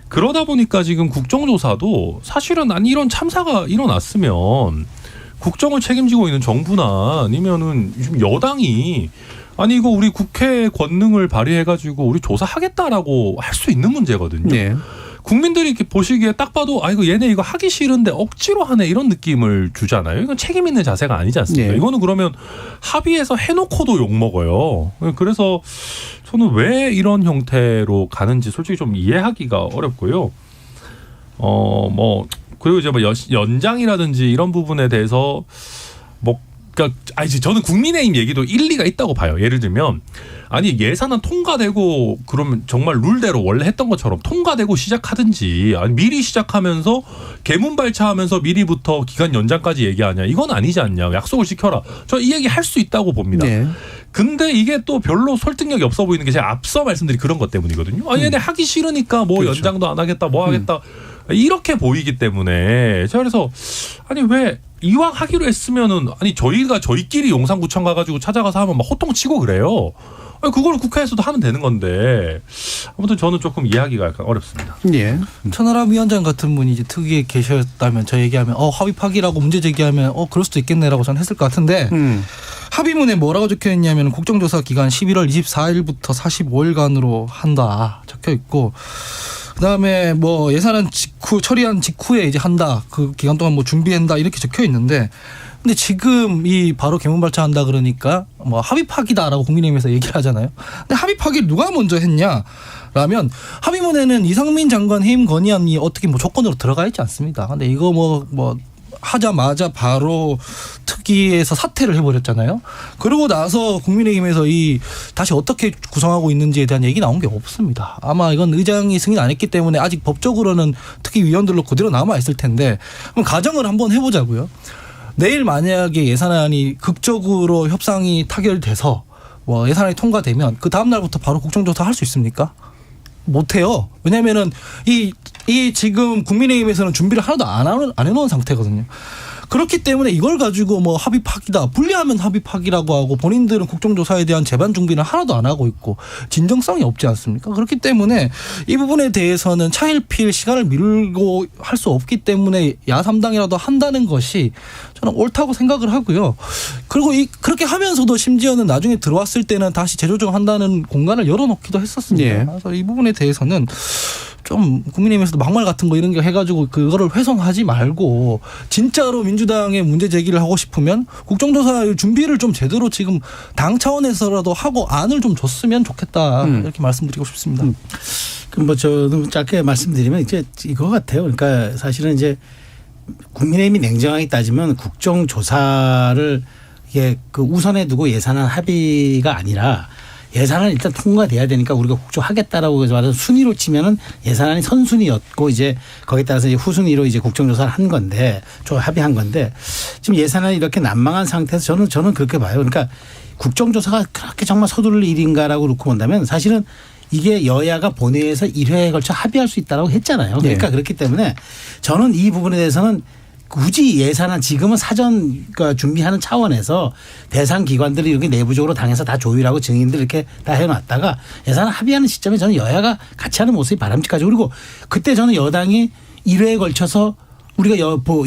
그러다 보니까 지금 국정조사도 사실은 이런 참사가 일어났으면 국정을 책임지고 있는 정부나 아니면은 지금 여당이 이거 우리 국회 권능을 발휘해가지고 우리 조사하겠다라고 할 수 있는 문제거든요. 네. 국민들이 이렇게 보시기에 딱 봐도 이거 얘네 이거 하기 싫은데 억지로 하네 이런 느낌을 주잖아요. 이건 책임 있는 자세가 아니지 않습니까? 네. 이거는 그러면 합의해서 해놓고도 욕먹어요. 그래서 저는 왜 이런 형태로 가는지 솔직히 좀 이해하기가 어렵고요. 그리고 이제 연장이라든지 이런 부분에 대해서 그러니까 저는 국민의힘 얘기도 일리가 있다고 봐요. 예를 들면 예산안 통과되고 그러면 정말 룰대로 원래 했던 것처럼 통과되고 시작하든지 미리 시작하면서 개문발차하면서 미리부터 기간 연장까지 얘기하냐 이건 아니지 않냐 약속을 지켜라. 저 이 얘기 할 수 있다고 봅니다. 네. 근데 이게 또 별로 설득력이 없어 보이는 게 제가 앞서 말씀드린 그런 것 때문이거든요. 얘네 하기 싫으니까 그렇죠. 연장도 안 하겠다 뭐 하겠다 이렇게 보이기 때문에 제가 그래서 왜 이왕 하기로 했으면은 저희가 저희끼리 용산구청 가가지고 찾아가서 하면 막 호통치고 그래요. 그걸 국회에서도 하면 되는 건데 아무튼 저는 조금 이해하기가 약간 어렵습니다. 예. 천하람 위원장 같은 분이 이제 특위에 계셨다면 저 얘기하면 합의 파기라고 문제 제기하면 그럴 수도 있겠네라고 저는 했을 것 같은데 합의문에 뭐라고 적혀 있냐면 국정조사 기간 11월 24일부터 45일간으로 한다 적혀 있고. 그다음에 예산안 처리한 직후에 이제 한다. 그 기간 동안 준비한다 이렇게 적혀 있는데 근데 지금 바로 개문발차한다 그러니까 합의 파기다라고 국민의힘에서 얘기를 하잖아요. 근데 합의 파기를 누가 먼저 했냐라면 합의문에는 이상민 장관 해임 건의안이 어떻게 조건으로 들어가 있지 않습니다. 근데 이거 하자마자 바로 특위에서 사퇴를 해버렸잖아요. 그러고 나서 국민의힘에서 다시 어떻게 구성하고 있는지에 대한 얘기 나온 게 없습니다. 아마 이건 의장이 승인 안 했기 때문에 아직 법적으로는 특위위원들로 그대로 남아있을 텐데 그럼 가정을 한번 해보자고요. 내일 만약에 예산안이 극적으로 협상이 타결돼서 예산안이 통과되면 그 다음 날부터 바로 국정조사 할 수 있습니까? 못해요. 왜냐하면은 지금 국민의힘에서는 준비를 하나도 안 해놓은 상태거든요. 그렇기 때문에 이걸 가지고 합의 파기다. 불리하면 합의 파기라고 하고 본인들은 국정조사에 대한 재반 준비는 하나도 안 하고 있고 진정성이 없지 않습니까? 그렇기 때문에 이 부분에 대해서는 차일피일 시간을 미루고 할 수 없기 때문에 야3당이라도 한다는 것이 저는 옳다고 생각을 하고요. 그리고 그렇게 하면서도 심지어는 나중에 들어왔을 때는 다시 재조정한다는 공간을 열어놓기도 했었습니다. 예. 그래서 이 부분에 대해서는 좀 국민의힘에서도 막말 같은 거 이런 거 해가지고 그거를 훼손하지 말고 진짜로 민주당에 문제 제기를 하고 싶으면 국정조사 준비를 좀 제대로 지금 당 차원에서라도 하고 안을 좀 줬으면 좋겠다 이렇게 말씀드리고 싶습니다. 그럼 뭐 저는 짧게 말씀드리면 이제 이거 같아요. 그러니까 사실은 이제 국민의힘이 냉정하게 따지면 국정조사를 이게 그 우선에 두고 예산안 합의가 아니라 예산안이 일단 통과돼야 되니까 우리가 국조하겠다라고 해서 말해서 순위로 치면은 예산안이 선순위였고 이제 거기에 따라서 이제 후순위로 이제 국정조사를 한 건데 합의한 건데 지금 예산안이 이렇게 난망한 상태에서 저는 그렇게 봐요. 그러니까 국정조사가 그렇게 정말 서두를 일인가라고 놓고 본다면 사실은 이게 여야가 본회의에서 1회에 걸쳐 합의할 수 있다라고 했잖아요. 그러니까 네. 그렇기 때문에 저는 이 부분에 대해서는 굳이 예산안 지금은 사전 준비하는 차원에서 대상 기관들이 이렇게 내부적으로 당에서 다 조율하고 증인들 이렇게 다 해놨다가 예산안 합의하는 시점에 저는 여야가 같이 하는 모습이 바람직하죠. 그리고 그때 저는 여당이 1회에 걸쳐서 우리가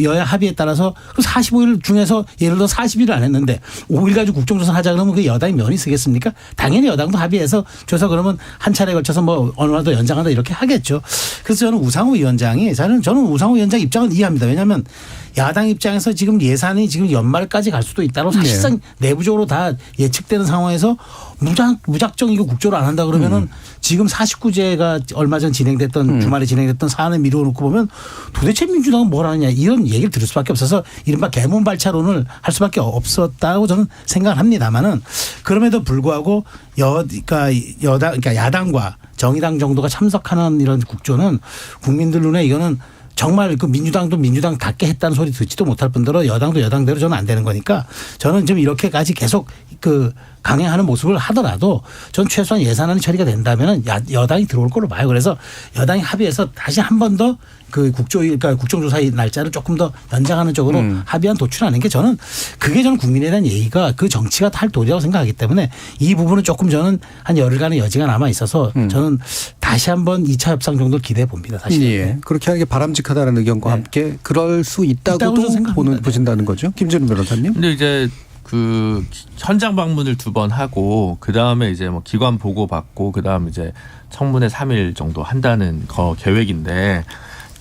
여야 합의에 따라서 45일 중에서 예를 들어 40일을 안 했는데 5일 가지고 국정조사 하자 그러면 그 여당이 면이 쓰겠습니까? 당연히 여당도 합의해서 줘서 그러면 한 차례에 걸쳐서 뭐 얼마나 더 연장한다 이렇게 하겠죠. 그래서 저는 우상호 위원장이 저는 우상호 위원장 입장은 이해합니다. 왜냐하면 야당 입장에서 지금 예산이 지금 연말까지 갈 수도 있다고 사실상 내부적으로 다 예측되는 상황에서 무작정 이거 국조를 안 한다 그러면은 지금 49제가 얼마 전 진행됐던 주말에 진행됐던 사안을 미루어놓고 보면 도대체 민주당은 뭘 하느냐 이런 얘기를 들을 수밖에 없어서 이른바 개문발차론을 할 수밖에 없었다고 저는 생각을 합니다만은 그럼에도 불구하고 그러니까 야당과 정의당 정도가 참석하는 이런 국조는 국민들 눈에 이거는 정말 그 민주당도 민주당답게 했다는 소리 듣지도 못할 뿐더러 여당도 여당대로 저는 안 되는 거니까 저는 지금 이렇게까지 계속 그 강행하는 모습을 하더라도 전 최소한 예산안이 처리가 된다면은 여당이 들어올 걸로 봐요. 그래서 여당이 합의해서 다시 한 번 더 그 그러니까 국정조사 날짜를 조금 더 연장하는 쪽으로 합의안 도출하는 게 저는 국민에 대한 예의가 그 정치가 탈 도리라고 생각하기 때문에 이 부분은 조금 저는 한 열흘간의 여지가 남아 있어서 저는 다시 한번 2차 협상 정도를 기대해 봅니다. 사실. 예. 그렇게 하는 게 바람직하다는 의견과 네. 함께 그럴 수 있다고도 보신다는 거죠. 김준우 변호사님. 근데 이제 그 현장 방문을 2번 하고 그 다음에 이제 뭐 기관 보고 받고 그 다음 이제 청문회 3일 정도 한다는 계획인데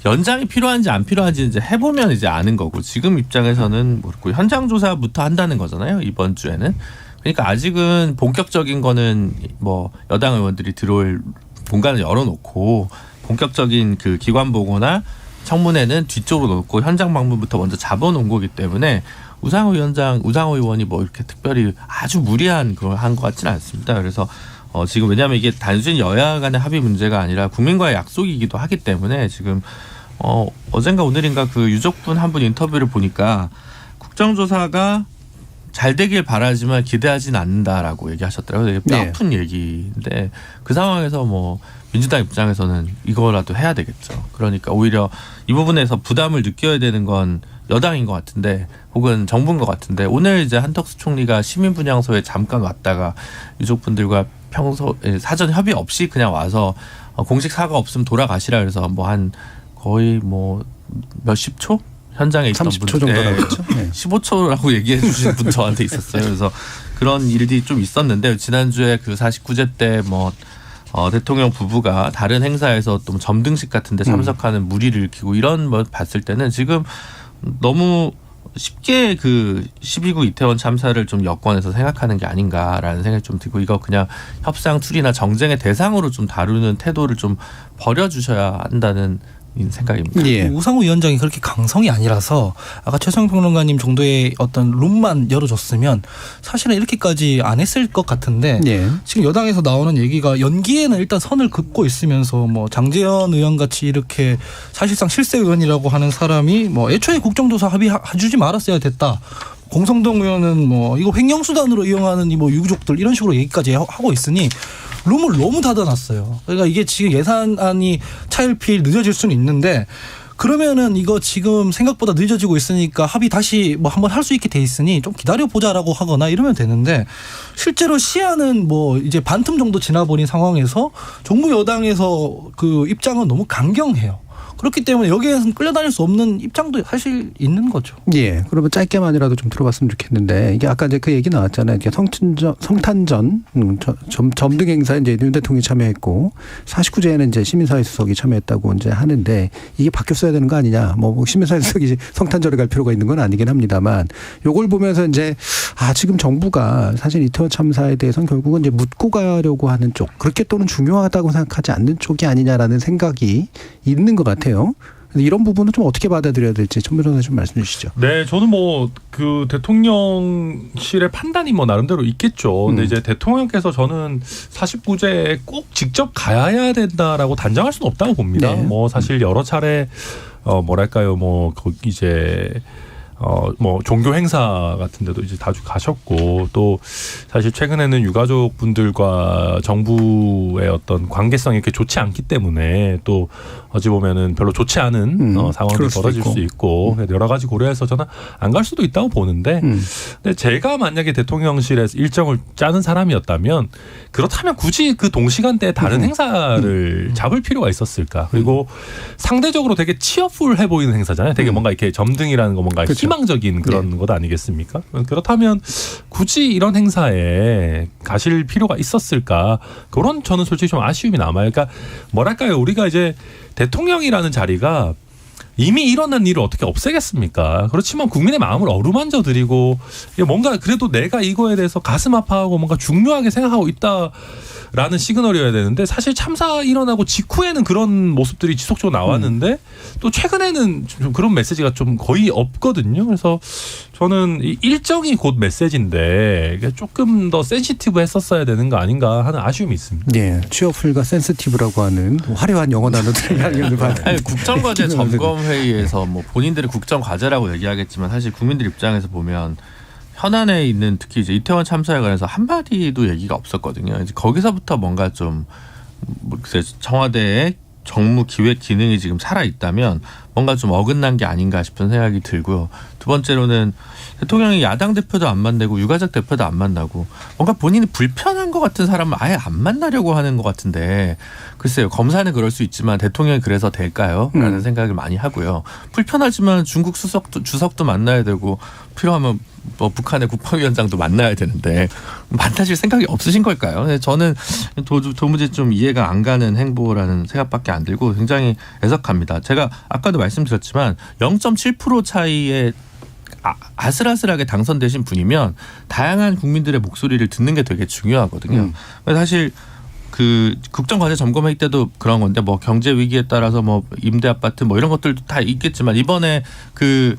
연장이 필요한지 안 필요한지 이제 해보면 이제 아는 거고 지금 입장에서는 모르고 현장 조사부터 한다는 거잖아요. 이번 주에는. 그러니까 아직은 본격적인 거는 뭐 여당 의원들이 들어올 공간을 열어놓고 본격적인 그 기관 보고나 청문회는 뒤쪽으로 놓고 현장 방문부터 먼저 잡아놓은 거기 때문에 우상호 의원이 뭐 이렇게 특별히 아주 무리한 걸 한 것 같지는 않습니다. 그래서 지금 왜냐하면 이게 단순히 여야 간의 합의 문제가 아니라 국민과의 약속이기도 하기 때문에 지금 어젠가 오늘인가 그 유족분 한 분 인터뷰를 보니까 국정조사가 잘 되길 바라지만 기대하진 않는다라고 얘기하셨더라고요. 되게 뼈아픈 얘기인데 그 상황에서 뭐 민주당 입장에서는 이거라도 해야 되겠죠. 그러니까 오히려 이 부분에서 부담을 느껴야 되는 건 여당인 것 같은데 혹은 정부인 것 같은데 오늘 이제 한덕수 총리가 시민분향소에 잠깐 왔다가 유족분들과 사전 협의 없이 그냥 와서 공식 사과 없으면 돌아가시라 그래서 뭐 한 거의 뭐 몇십 초? 현장에 있던 30초 분들 정도라고 했죠. 네. 15초라고 얘기해 주신 분 저한테 있었어요. 그래서 그런 일들이 좀 있었는데 지난주에 그 49제 때 뭐 대통령 부부가 다른 행사에서 또 점등식 같은 데 참석하는 무리를 일으키고 이런 걸 봤을 때는 지금 너무 쉽게 그 12구 이태원 참사를 좀 여권에서 생각하는 게 아닌가라는 생각이 좀 들고 이거 그냥 협상 툴이나 정쟁의 대상으로 좀 다루는 태도를 좀 버려주셔야 한다는 생각입니다. 예. 우상호 위원장이 그렇게 강성이 아니라서 아까 최성 평론가님 정도의 어떤 룸만 열어줬으면 사실은 이렇게까지 안 했을 것 같은데 예. 지금 여당에서 나오는 얘기가 연기에는 일단 선을 긋고 있으면서 뭐 장재현 의원 같이 이렇게 사실상 실세 의원이라고 하는 사람이 뭐 애초에 국정조사 합의해주지 말았어야 됐다. 공성동 의원은 뭐 이거 횡령수단으로 이용하는 이 뭐 유족들 이런 식으로 얘기까지 하고 있으니 룸을 너무 닫아놨어요. 그러니까 이게 지금 예산안이 차일피일 늦어질 수는 있는데 그러면은 이거 지금 생각보다 늦어지고 있으니까 합의 다시 뭐 한번 할 수 있게 돼 있으니 좀 기다려보자라고 하거나 이러면 되는데 실제로 시한은 뭐 이제 반틈 정도 지나버린 상황에서 정부 여당에서 그 입장은 너무 강경해요. 그렇기 때문에 여기에서는 끌려다닐 수 없는 입장도 사실 있는 거죠. 예. 그러면 짧게만이라도 좀 들어봤으면 좋겠는데 이게 아까 이제 그 얘기 나왔잖아요. 이게 성탄전 점등 행사에 이제 윤 대통령이 참여했고 49제에는 이제 시민사회 수석이 참여했다고 이제 하는데 이게 바뀌었어야 되는 거 아니냐. 뭐 시민사회 수석이 성탄절에 갈 필요가 있는 건 아니긴 합니다만 요걸 보면서 이제 지금 정부가 사실 이태원 참사에 대해서는 결국은 이제 묻고 가려고 하는 쪽 그렇게 또는 중요하다고 생각하지 않는 쪽이 아니냐라는 생각이 있는 것 같아요. 이런 부분은 좀 어떻게 받아들여야 될지 천 변호사 좀 말씀해 주시죠. 네, 저는 뭐 그 대통령실의 판단이 뭐 나름대로 있겠죠. 근데 이제 대통령께서 저는 49제에 꼭 직접 가야 된다라고 단정할 수는 없다고 봅니다. 네. 뭐 사실 여러 차례 뭐랄까요, 뭐 이제 뭐 종교 행사 같은 데도 이제 자주 가셨고 또 사실 최근에는 유가족 분들과 정부의 어떤 관계성이 이렇게 좋지 않기 때문에 또 어찌 보면은 별로 좋지 않은 상황이 벌어질 수 있고 여러 가지 고려해서 저는 안 갈 수도 있다고 보는데 근데 제가 만약에 대통령실에서 일정을 짜는 사람이었다면 그렇다면 굳이 그 동시간대에 다른 행사를 잡을 필요가 있었을까? 그리고 상대적으로 되게 치어풀해 보이는 행사잖아요. 되게 뭔가 이렇게 점등이라는 거 뭔가 그렇죠. 희망적인 그런 것 아니겠습니까? 그렇다면 굳이 이런 행사에 가실 필요가 있었을까? 그런 저는 솔직히 좀 아쉬움이 남아요. 그러니까 뭐랄까요? 우리가 이제 대통령이라는 자리가 이미 일어난 일을 어떻게 없애겠습니까? 그렇지만 국민의 마음을 어루만져 드리고 뭔가 그래도 내가 이거에 대해서 가슴 아파하고 뭔가 중요하게 생각하고 있다라는 시그널이어야 되는데 사실 참사 일어나고 직후에는 그런 모습들이 지속적으로 나왔는데 또 최근에는 좀 그런 메시지가 좀 거의 없거든요. 그래서 저는 이 일정이 곧 메시지인데 이게 조금 더 센시티브 했었어야 되는 거 아닌가 하는 아쉬움이 있습니다. 예, 취업풀과 센시티브라고 하는 화려한 영어 단어들을 양념을 받은. 아니, 국정과제 점검회의에서 뭐 본인들의 국정과제라고 얘기하겠지만 사실 국민들 입장에서 보면 현안에 있는 특히 이제 이태원 참사에 관해서 한마디도 얘기가 없었거든요. 이제 거기서부터 뭔가 좀 청와대의 정무 기획 기능이 지금 살아 있다면 뭔가 좀 어긋난 게 아닌가 싶은 생각이 들고요. 두 번째로는 대통령이 야당 대표도 안 만나고 유가족 대표도 안 만나고 뭔가 본인이 불편한 것 같은 사람을 아예 안 만나려고 하는 것 같은데 글쎄요. 검사는 그럴 수 있지만 대통령이 그래서 될까요? 라는 생각을 많이 하고요. 불편하지만 중국 주석도 만나야 되고 필요하면 뭐 북한의 국방위원장도 만나야 되는데 만나실 생각이 없으신 걸까요? 저는 도무지 좀 이해가 안 가는 행보라는 생각밖에 안 들고 굉장히 애석합니다. 제가 아까도 말씀드렸지만 0.7% 차이에 아슬아슬하게 당선되신 분이면 다양한 국민들의 목소리를 듣는 게 되게 중요하거든요. 사실 그 국정과제 점검회의 때도 그런 건데 뭐 경제 위기에 따라서 뭐 임대 아파트 뭐 이런 것들도 다 있겠지만 이번에 그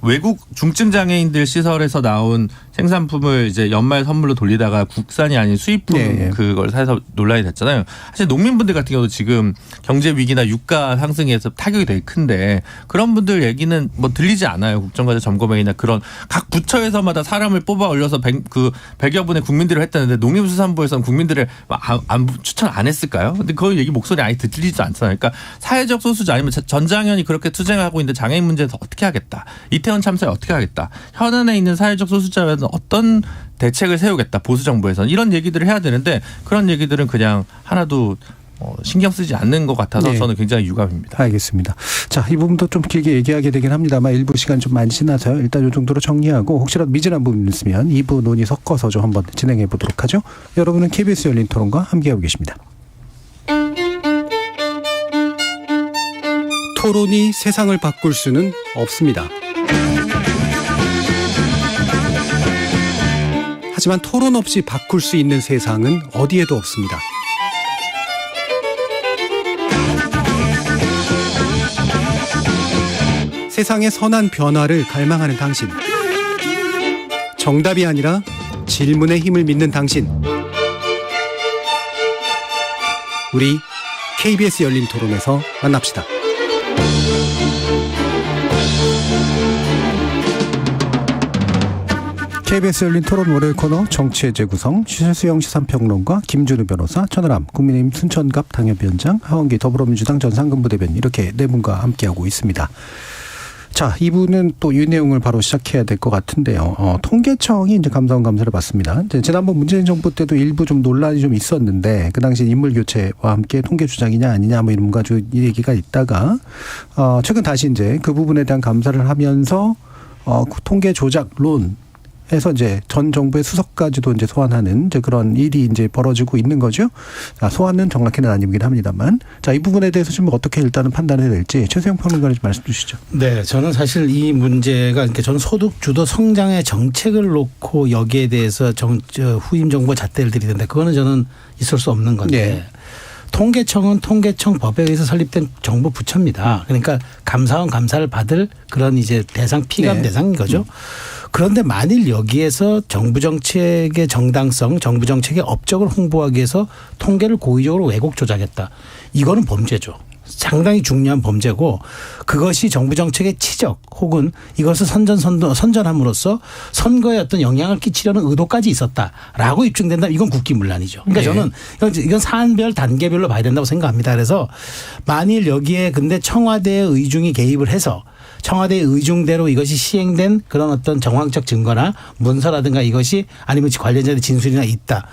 외국 중증 장애인들 시설에서 나온 생산품을 이제 연말 선물로 돌리다가 국산이 아닌 수입품 그걸 사서 논란이 됐잖아요. 사실 농민분들 같은 경우도 지금 경제 위기나 유가 상승에서 타격이 되게 큰데 그런 분들 얘기는 뭐 들리지 않아요. 국정과제 점검회의나 그런 각 부처에서마다 사람을 뽑아 올려서 100여 분의 국민들을 했다는데 농림수산부에서는 국민들을 추천 안 했을까요? 근데 그 얘기 목소리 아예 들리지도 않잖아요. 그러니까 사회적 소수자 아니면 전장현이 그렇게 투쟁하고 있는데 장애인 문제에서 어떻게 하겠다. 이태원 참사에 어떻게 하겠다. 현안에 있는 사회적 소수자에는 어떤 대책을 세우겠다. 보수 정부에서는 이런 얘기들을 해야 되는데 그런 얘기들은 그냥 하나도 신경 쓰지 않는 것 같아서 저는 굉장히 유감입니다. 알겠습니다. 자, 이 부분도 좀 길게 얘기하게 되긴 합니다만 일부 시간 좀 많이 지나서요. 일단 이 정도로 정리하고 혹시라도 미진한 부분 있으면 2부 논의 섞어서 좀 한번 진행해 보도록 하죠. 여러분은 KBS 열린 토론과 함께하고 계십니다. 토론이 세상을 바꿀 수는 없습니다. 하지만 토론 없이 바꿀 수 있는 세상은 어디에도 없습니다. 세상의 선한 변화를 갈망하는 당신. 정답이 아니라 질문의 힘을 믿는 당신. 우리 KBS 열린 토론에서 만납시다. KBS 열린 토론 월요일 코너 정치의 재구성 최수영 시사평론가 김준우 변호사 천하람 국민의힘 순천갑 당협위원장 하원기 더불어민주당 전 상근부대변인 이렇게 네 분과 함께하고 있습니다. 자, 2부는 또 이 내용을 바로 시작해야 될 것 같은데요. 통계청이 이제 감사원 감사를 받습니다. 이제 지난번 문재인 정부 때도 일부 좀 논란이 좀 있었는데 그 당시 인물 교체와 함께 통계 주장이냐 아니냐 뭐 이런 가지고 이 얘기가 있다가 최근 다시 이제 그 부분에 대한 감사를 하면서 통계 조작론 해서 이제 전 정부의 수석까지도 이제 소환하는 이제 그런 일이 이제 벌어지고 있는 거죠. 소환은 정확히는 아니긴 합니다만. 자, 이 부분에 대해서 좀 어떻게 일단은 판단해야 될지 최수영 평론가님 좀 말씀 주시죠. 네, 저는 사실 이 문제가 그러니까 저는 소득 주도 성장의 정책을 놓고 여기에 대해서 후임 정부 잣대를 들이는데 그거는 저는 있을 수 없는 건데. 네. 통계청은 통계청 법에 의해서 설립된 정부 부처입니다. 그러니까 감사원 감사를 받을 그런 이제 대상 피감 대상인 거죠. 그런데 만일 여기에서 정부 정책의 정당성, 정부 정책의 업적을 홍보하기 위해서 통계를 고의적으로 왜곡 조작했다. 이거는 범죄죠. 상당히 중요한 범죄고 그것이 정부 정책의 치적 혹은 이것을 선전함으로써 선거에 어떤 영향을 끼치려는 의도까지 있었다라고 입증된다면 이건 국기문란이죠. 그러니까 저는 이건 사안별 단계별로 봐야 된다고 생각합니다. 그래서 만일 여기에 근데 청와대의 의중이 개입을 해서 청와대의 의중대로 이것이 시행된 그런 어떤 정황적 증거나 문서라든가 이것이 아니면 관련자의 진술이나 있다.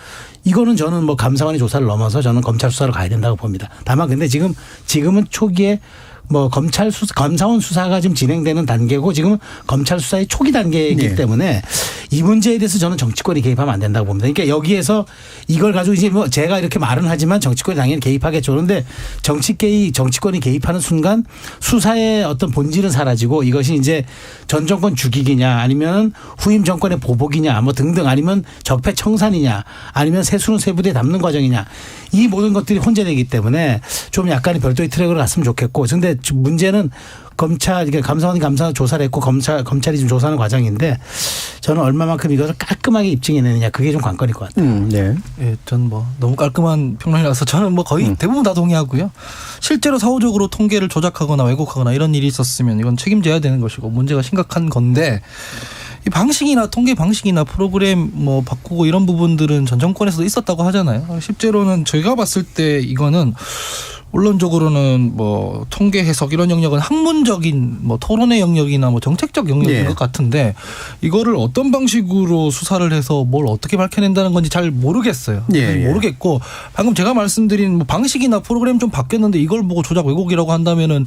이거는 저는 뭐 감사원의 조사를 넘어서 저는 검찰 수사로 가야 된다고 봅니다. 다만 근데 지금은 초기에 뭐 감사원 수사가 지금 진행되는 단계고 지금 검찰 수사의 초기 단계이기 때문에 이 문제에 대해서 저는 정치권이 개입하면 안 된다고 봅니다. 그러니까 여기에서 이걸 가지고 이제 뭐 제가 이렇게 말은 하지만 정치권이 당연히 개입하겠죠. 그런데 정치권이 개입하는 순간 수사의 어떤 본질은 사라지고 이것이 이제 전 정권 죽이기냐 아니면 후임 정권의 보복이냐 뭐 등등 아니면 적폐 청산이냐 아니면 세수는 세부대에 담는 과정이냐 이 모든 것들이 혼재되기 때문에 좀 약간의 별도의 트랙으로 갔으면 좋겠고 그런데 문제는 감사원이 감사 조사를 했고 검찰이 지금 조사하는 과정인데 저는 얼마만큼 이것을 깔끔하게 입증해내느냐 그게 좀 관건일 것 같아요. 예, 전 뭐 너무 깔끔한 평론이라서 저는 뭐 거의 대부분 다 동의하고요. 실제로 사후적으로 통계를 조작하거나 왜곡하거나 이런 일이 있었으면 이건 책임져야 되는 것이고 문제가 심각한 건데 이 방식이나 통계 방식이나 프로그램 뭐 바꾸고 이런 부분들은 전 정권에서도 있었다고 하잖아요. 실제로는 저희가 봤을 때 이거는 원론적으로는 뭐 통계 해석 이런 영역은 학문적인 뭐 토론의 영역이나 뭐 정책적 영역인 것 같은데 이거를 어떤 방식으로 수사를 해서 뭘 어떻게 밝혀낸다는 건지 잘 모르겠어요. 모르겠고 방금 제가 말씀드린 뭐 방식이나 프로그램 좀 바뀌었는데 이걸 보고 조작 왜곡이라고 한다면은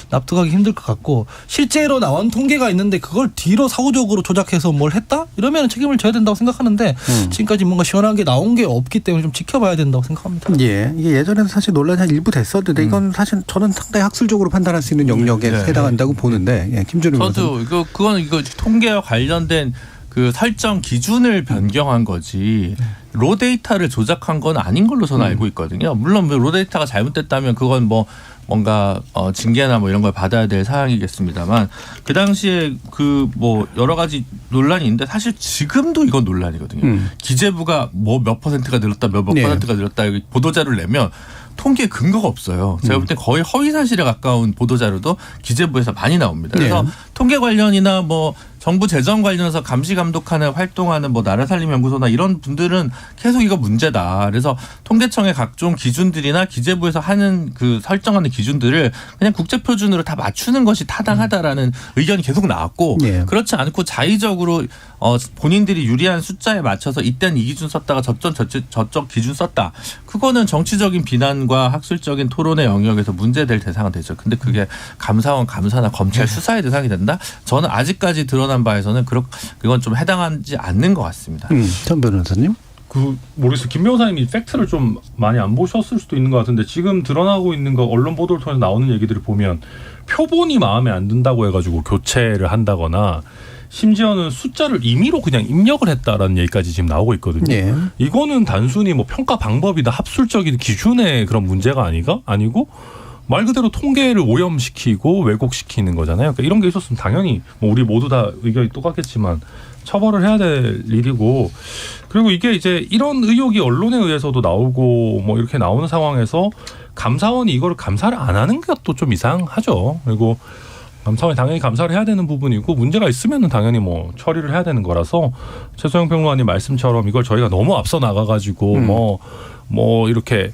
납득하기 힘들 것 같고 실제로 나온 통계가 있는데 그걸 뒤로 사후적으로 조작해서 뭘 했다? 이러면 책임을 져야 된다고 생각하는데 지금까지 뭔가 시원하게 나온 게 없기 때문에 좀 지켜봐야 된다고 생각합니다. 예, 이게 예전에는 사실 논란이 한 일부 됐었는데 이건 사실 저는 상당히 학술적으로 판단할 수 있는 영역에 해당한다고 보는데 김준우 저도 그건 통계와 관련된 그 설정 기준을 변경한 거지 로 데이터를 조작한 건 아닌 걸로 저는 알고 있거든요. 물론 로 데이터가 잘못됐다면 그건 뭐 뭔가 징계나 뭐 이런 걸 받아야 될 사항이겠습니다만 그 당시에 그 뭐 여러 가지 논란이 있는데 사실 지금도 이건 논란이거든요. 기재부가 뭐 몇 퍼센트가 늘었다 몇 퍼센트가 늘었다 여기 보도자료를 내면 통계 근거가 없어요. 제가 볼 때 거의 허위 사실에 가까운 보도자료도 기재부에서 많이 나옵니다. 그래서 통계 관련이나 뭐 정부 재정 관련해서 감시 감독하는 활동하는 뭐 나라살림연구소나 이런 분들은 계속 이거 문제다. 그래서 통계청의 각종 기준들이나 기재부에서 하는 그 설정하는 기준들을 그냥 국제표준으로 다 맞추는 것이 타당하다라는 의견이 계속 나왔고 그렇지 않고 자의적으로 본인들이 유리한 숫자에 맞춰서 이때는 이 기준 썼다가 저쪽 기준 썼다. 그거는 정치적인 비난과 학술적인 토론의 영역에서 문제될 대상은 되죠. 근데 그게 감사원 감사나 검찰 수사의 대상이 된다? 저는 아직까지 드러난 바에서는 그건 좀 해당하지 않는 것 같습니다. 전 변호사님? 모르겠어요. 김 변호사님이 팩트를 좀 많이 안 보셨을 수도 있는 것 같은데 지금 드러나고 있는 거 언론 보도를 통해서 나오는 얘기들을 보면 표본이 마음에 안 든다고 해가지고 교체를 한다거나 심지어는 숫자를 임의로 그냥 입력을 했다라는 얘기까지 지금 나오고 있거든요. 이거는 단순히 뭐 평가 방법이나 학술적인 기준의 그런 문제가 아니고 말 그대로 통계를 오염시키고 왜곡시키는 거잖아요. 그러니까 이런 게 있었으면 당연히 뭐 우리 모두 다 의견이 똑같겠지만 처벌을 해야 될 일이고 그리고 이게 이제 이런 의혹이 언론에 의해서도 나오고 뭐 이렇게 나오는 상황에서 감사원이 이거를 감사를 안 하는 것도 좀 이상하죠. 그리고 감사원이 당연히 감사를 해야 되는 부분이고 문제가 있으면은 당연히 뭐 처리를 해야 되는 거라서 최소영 평론가님 말씀처럼 이걸 저희가 너무 앞서 나가가지고 뭐 이렇게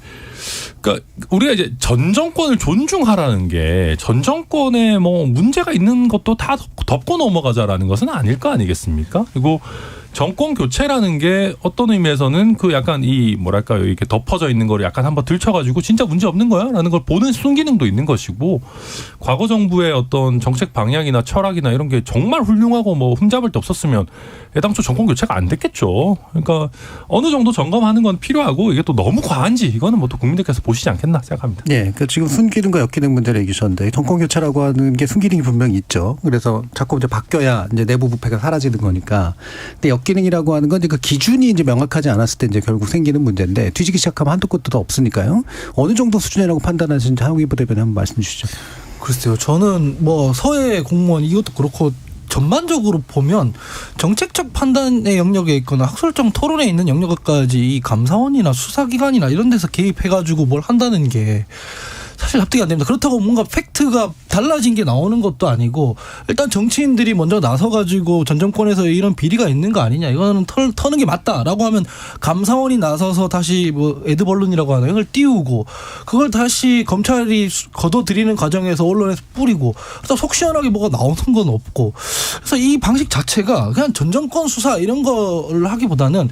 그러니까 우리가 이제 전 정권을 존중하라는 게 전 정권에 뭐 문제가 있는 것도 다 덮고 넘어가자라는 것은 아닐 거 아니겠습니까? 그리고 정권 교체라는 게 어떤 의미에서는 그 약간 이 뭐랄까요 이렇게 덮어져 있는 거를 약간 한번 들춰가지고 진짜 문제 없는 거야라는 걸 보는 순기능도 있는 것이고 과거 정부의 어떤 정책 방향이나 철학이나 이런 게 정말 훌륭하고 뭐 흠잡을 데 없었으면 애당초 정권 교체가 안 됐겠죠. 그러니까 어느 정도 점검하는 건 필요하고 이게 또 너무 과한지 이거는 뭐 또 국민들께서 보시지 않겠나 생각합니다. 예, 그러니까 지금 순기능과 역기능 문제를 얘기하셨는데 정권 교체라고 하는 게 순기능이 분명히 있죠. 그래서 자꾸 이제 바뀌어야 이제 내부 부패가 사라지는 거니까. 근데 역기능이라고 하는 건 이제 그 기준이 이제 명확하지 않았을 때 이제 결국 생기는 문제인데 뒤지기 시작하면 한도 끝도 없으니까요. 어느 정도 수준이라고 판단하시는지 하용희 부대변인 한번 말씀해 주시죠. 글쎄요. 저는 뭐 서해 공무원 이것도 그렇고 전반적으로 보면 정책적 판단의 영역에 있거나 학술적 토론에 있는 영역까지 이 감사원이나 수사기관이나 이런 데서 개입해가지고 뭘 한다는 게 사실 납득이 안 됩니다. 그렇다고 뭔가 팩트가 달라진 게 나오는 것도 아니고 일단 정치인들이 먼저 나서가지고 전 정권에서 이런 비리가 있는 거 아니냐 이거는 터는 게 맞다라고 하면 감사원이 나서서 다시 뭐 에드벌룬이라고 하나 이걸 띄우고 그걸 다시 검찰이 걷어들이는 과정에서 언론에서 뿌리고 그래서 속 시원하게 뭐가 나오는 건 없고 그래서 이 방식 자체가 그냥 전 정권 수사 이런 거를 하기보다는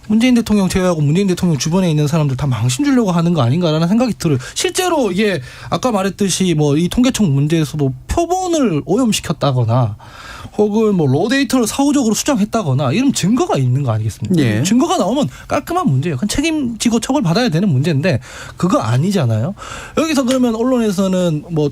문재인 대통령 제외하고 문재인 대통령 주변에 있는 사람들 다 망신 주려고 하는 거 아닌가라는 생각이 들어요. 실제로 이게 아까 말했듯이 뭐 이 통계청 문제에서도 표본을 오염시켰다거나 혹은 뭐 로데이터를 사후적으로 수정했다거나 이런 증거가 있는 거 아니겠습니까? 예. 증거가 나오면 깔끔한 문제예요. 그건 책임지고 처벌받아야 되는 문제인데 그거 아니잖아요. 여기서 그러면 언론에서는 뭐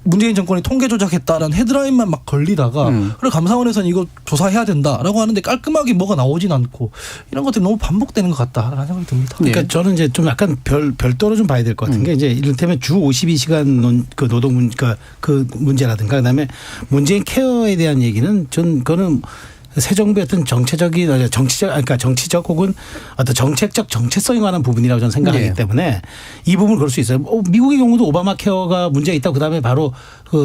문재인 정권이 통계 조작했다라는 헤드라인만 막 걸리다가 그리고 감사원에서는 이거 조사해야 된다라고 하는데 깔끔하게 뭐가 나오진 않고 이런 것들이 너무 반복되는 것 같다라는 생각이 듭니다. 그러니까 저는 이제 좀 약간 별도로 좀 봐야 될 것 같은 게 이제 이를테면 주 52시간 그 노동 그 문제라든가 그다음에 문재인 케어에 대한 얘기는 그거는 새 정부의 어떤 정치적 혹은 어떤 정책적 정체성에 관한 부분이라고 저는 생각하기 때문에 이 부분을 그럴 수 있어요. 미국의 경우도 오바마 케어가 문제가 있다고 그다음에 바로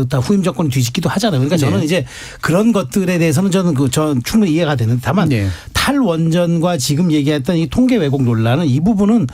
다 후임 정권이 뒤집기도 하잖아요. 그러니까 저는 이제 그런 것들에 대해서는 저는 전 충분히 이해가 되는데 다만 탈원전과 지금 얘기했던 이 통계 왜곡 논란은 이 부분은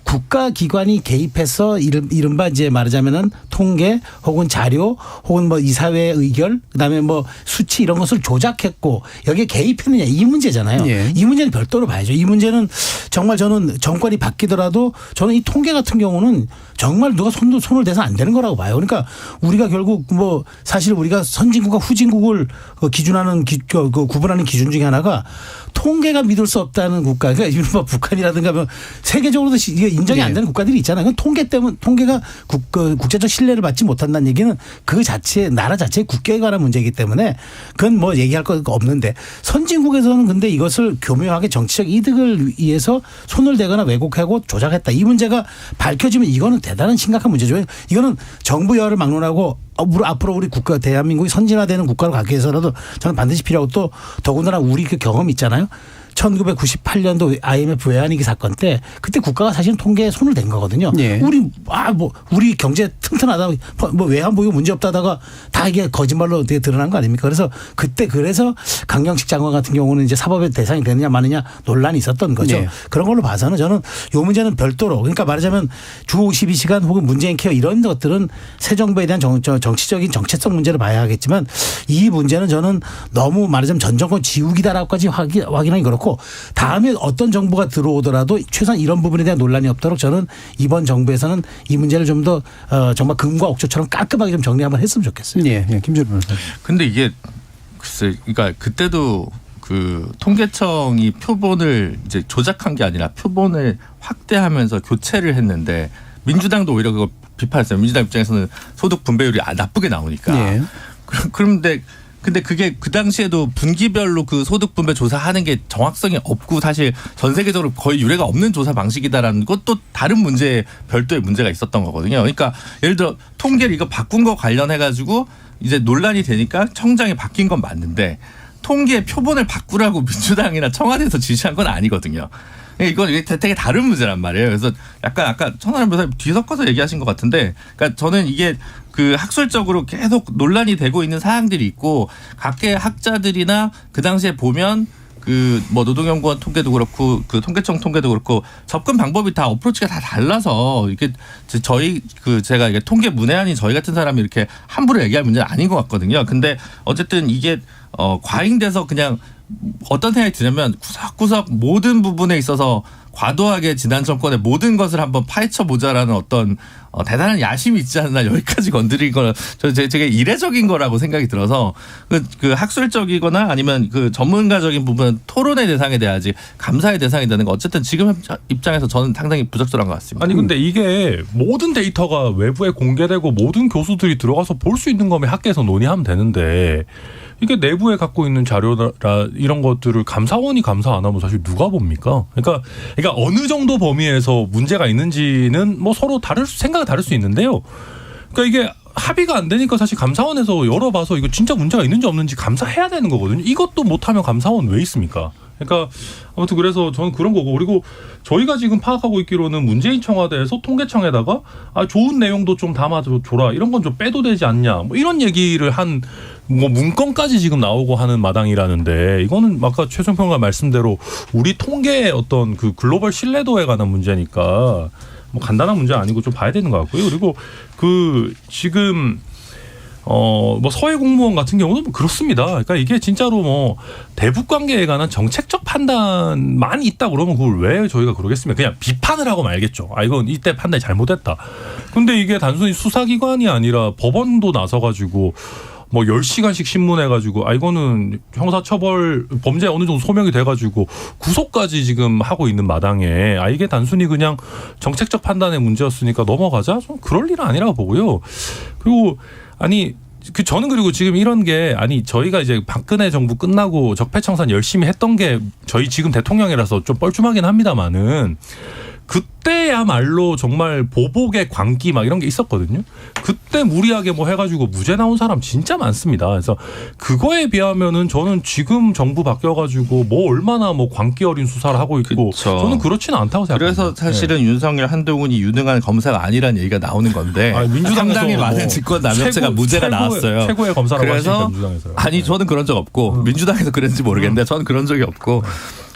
국가기관이 개입해서 이른바 이제 말하자면은 통계 혹은 자료 혹은 뭐 이사회 의결 그다음에 뭐 수치 이런 것을 조작했고 여기에 개입했느냐 이 문제잖아요. 이 문제는 별도로 봐야죠. 이 문제는 정말 저는 정권이 바뀌더라도 저는 이 통계 같은 경우는 정말 누가 손을 대서 안 되는 거라고 봐요. 그러니까 우리가 결국 뭐 사실 우리가 선진국과 후진국을 기준하는 구분하는 기준 중에 하나가 통계가 믿을 수 없다는 국가, 그러니까 이른바 북한이라든가 뭐 세계적으로도 인정이 안 되는 국가들이 있잖아요. 그건 통계가 국제적 신뢰를 받지 못한다는 얘기는 그 자체 나라 자체의 국격에 관한 문제이기 때문에 그건 뭐 얘기할 거 없는데 선진국에서는 근데 이것을 교묘하게 정치적 이득을 위해서 손을 대거나 왜곡하고 조작했다. 이 문제가 밝혀지면 이거는 대단한 심각한 문제죠. 이거는 정부 여하를 막론하고 앞으로 우리 국가 대한민국이 선진화되는 국가로 가기 위해서라도 저는 반드시 필요하고 또 더군다나 우리 그 경험 있잖아요. 1998년도 IMF 외환위기 사건 때 그때 국가가 사실은 통계에 손을 댄 거거든요. 우리 경제 튼튼하다 뭐 외환 보유 문제 없다다가 다 이게 거짓말로 되게 드러난 거 아닙니까? 그래서 그래서 강경식 장관 같은 경우는 이제 사법의 대상이 되느냐 마느냐 논란이 있었던 거죠. 그런 걸로 봐서는 저는 이 문제는 별도로 그러니까 말하자면 주 52시간 혹은 문재인 케어 이런 것들은 새 정부에 대한 정치적인 정체성 문제를 봐야 하겠지만 이 문제는 저는 너무 말하자면 전 정권 지우기다라고까지 확인하기 그렇고 다음에 어떤 정부가 들어오더라도 최소한 이런 부분에 대한 논란이 없도록 저는 이번 정부에서는 이 문제를 좀 더 정말 금과 옥조처럼 깔끔하게 좀 정리 한번 했으면 좋겠어요. 김준우 변호사님. 근데 이게 글쎄, 그러니까 그때도 그 통계청이 표본을 이제 조작한 게 아니라 표본을 확대하면서 교체를 했는데 민주당도 오히려 그걸 비판했어요. 민주당 입장에서는 소득 분배율이 나쁘게 나오니까. 근데 그게 그 당시에도 분기별로 그 소득 분배 조사하는 게 정확성이 없고 사실 전 세계적으로 거의 유례가 없는 조사 방식이다라는 것도 다른 문제 별도의 문제가 있었던 거거든요. 그러니까 예를 들어 통계를 이거 바꾼 거 관련해 가지고 이제 논란이 되니까 청장이 바뀐 건 맞는데 통계 표본을 바꾸라고 민주당이나 청와대에서 지시한 건 아니거든요. 이건 되게 다른 문제란 말이에요. 그래서 약간 아까 천하람 변호사님 뒤섞어서 얘기하신 것 같은데, 그러니까 저는 이게 그 학술적으로 계속 논란이 되고 있는 사항들이 있고 각계 학자들이나 그 당시에 보면 그 뭐 노동연구원 통계도 그렇고 그 통계청 통계도 그렇고 접근 방법이 다 어프로치가 다 달라서 이게 저희 그 제가 이게 통계 문외한이 저희 같은 사람이 이렇게 함부로 얘기할 문제는 아닌 것 같거든요. 근데 어쨌든 이게 과잉돼서 그냥 어떤 생각이 드냐면 구석구석 모든 부분에 있어서 과도하게 지난 정권의 모든 것을 한번 파헤쳐 보자라는 어떤 대단한 야심이 있지 않나 여기까지 건드린 거 되게 이례적인 거라고 생각이 들어서 그 학술적이거나 아니면 그 전문가적인 부분은 토론의 대상이 돼야지 감사의 대상이 되는 거 어쨌든 지금 입장에서 저는 상당히 부적절한 것 같습니다. 아니 근데 이게 모든 데이터가 외부에 공개되고 모든 교수들이 들어가서 볼 수 있는 거면 학계에서 논의하면 되는데 이게 내부에 갖고 있는 자료라 이런 것들을 감사원이 감사 안 하면 사실 누가 봅니까? 그러니까 어느 정도 범위에서 문제가 있는지는 뭐 서로 생각이 다를 수 있는데요. 그러니까 이게 합의가 안 되니까 사실 감사원에서 열어봐서 이거 진짜 문제가 있는지 없는지 감사해야 되는 거거든요. 이것도 못하면 감사원 왜 있습니까? 그러니까 아무튼 그래서 저는 그런 거고 그리고 저희가 지금 파악하고 있기로는 문재인 청와대에서 통계청에다가 좋은 내용도 좀 담아줘라 이런 건 좀 빼도 되지 않냐 뭐 이런 얘기를 한 뭐 문건까지 지금 나오고 하는 마당이라는데 이거는 아까 최종 평가 말씀대로 우리 통계의 어떤 그 글로벌 신뢰도에 관한 문제니까 뭐 간단한 문제 아니고 좀 봐야 되는 것 같고요. 그리고 그 지금 뭐 서해 공무원 같은 경우는 그렇습니다. 그러니까 이게 진짜로 뭐 대북 관계에 관한 정책적 판단만 있다 그러면 그걸 왜 저희가 그러겠습니까? 그냥 비판을 하고 말겠죠. 이건 이때 판단이 잘못됐다. 근데 이게 단순히 수사기관이 아니라 법원도 나서가지고 뭐 10시간씩 신문해가지고 이거는 형사처벌 범죄 어느 정도 소명이 돼가지고 구속까지 지금 하고 있는 마당에 이게 단순히 그냥 정책적 판단의 문제였으니까 넘어가자? 좀 그럴 일은 아니라고 보고요. 그리고 저는 그리고 지금 이런 게 저희가 이제 박근혜 정부 끝나고 적폐청산 열심히 했던 게 저희 지금 대통령이라서 좀 뻘쭘하긴 합니다만은 그때야말로 정말 보복의 광기 막 이런 게 있었거든요. 그때 무리하게 뭐 해가지고 무죄 나온 사람 진짜 많습니다. 그래서 그거에 비하면은 저는 지금 정부 바뀌어가지고 뭐 얼마나 뭐 광기 어린 수사를 하고 있고 그쵸. 저는 그렇지는 않다고 생각합니다. 그래서 사실은 윤석열 한동훈이 유능한 검사가 아니라는 얘기가 나오는 건데 상당히 많은 직권 남용죄가 무죄가 나왔어요. 최고의 검사라고 그래서 하시니까 민주당에서요. 저는 그런 적 없고 민주당에서 그런지 모르겠는데 저는 그런 적이 없고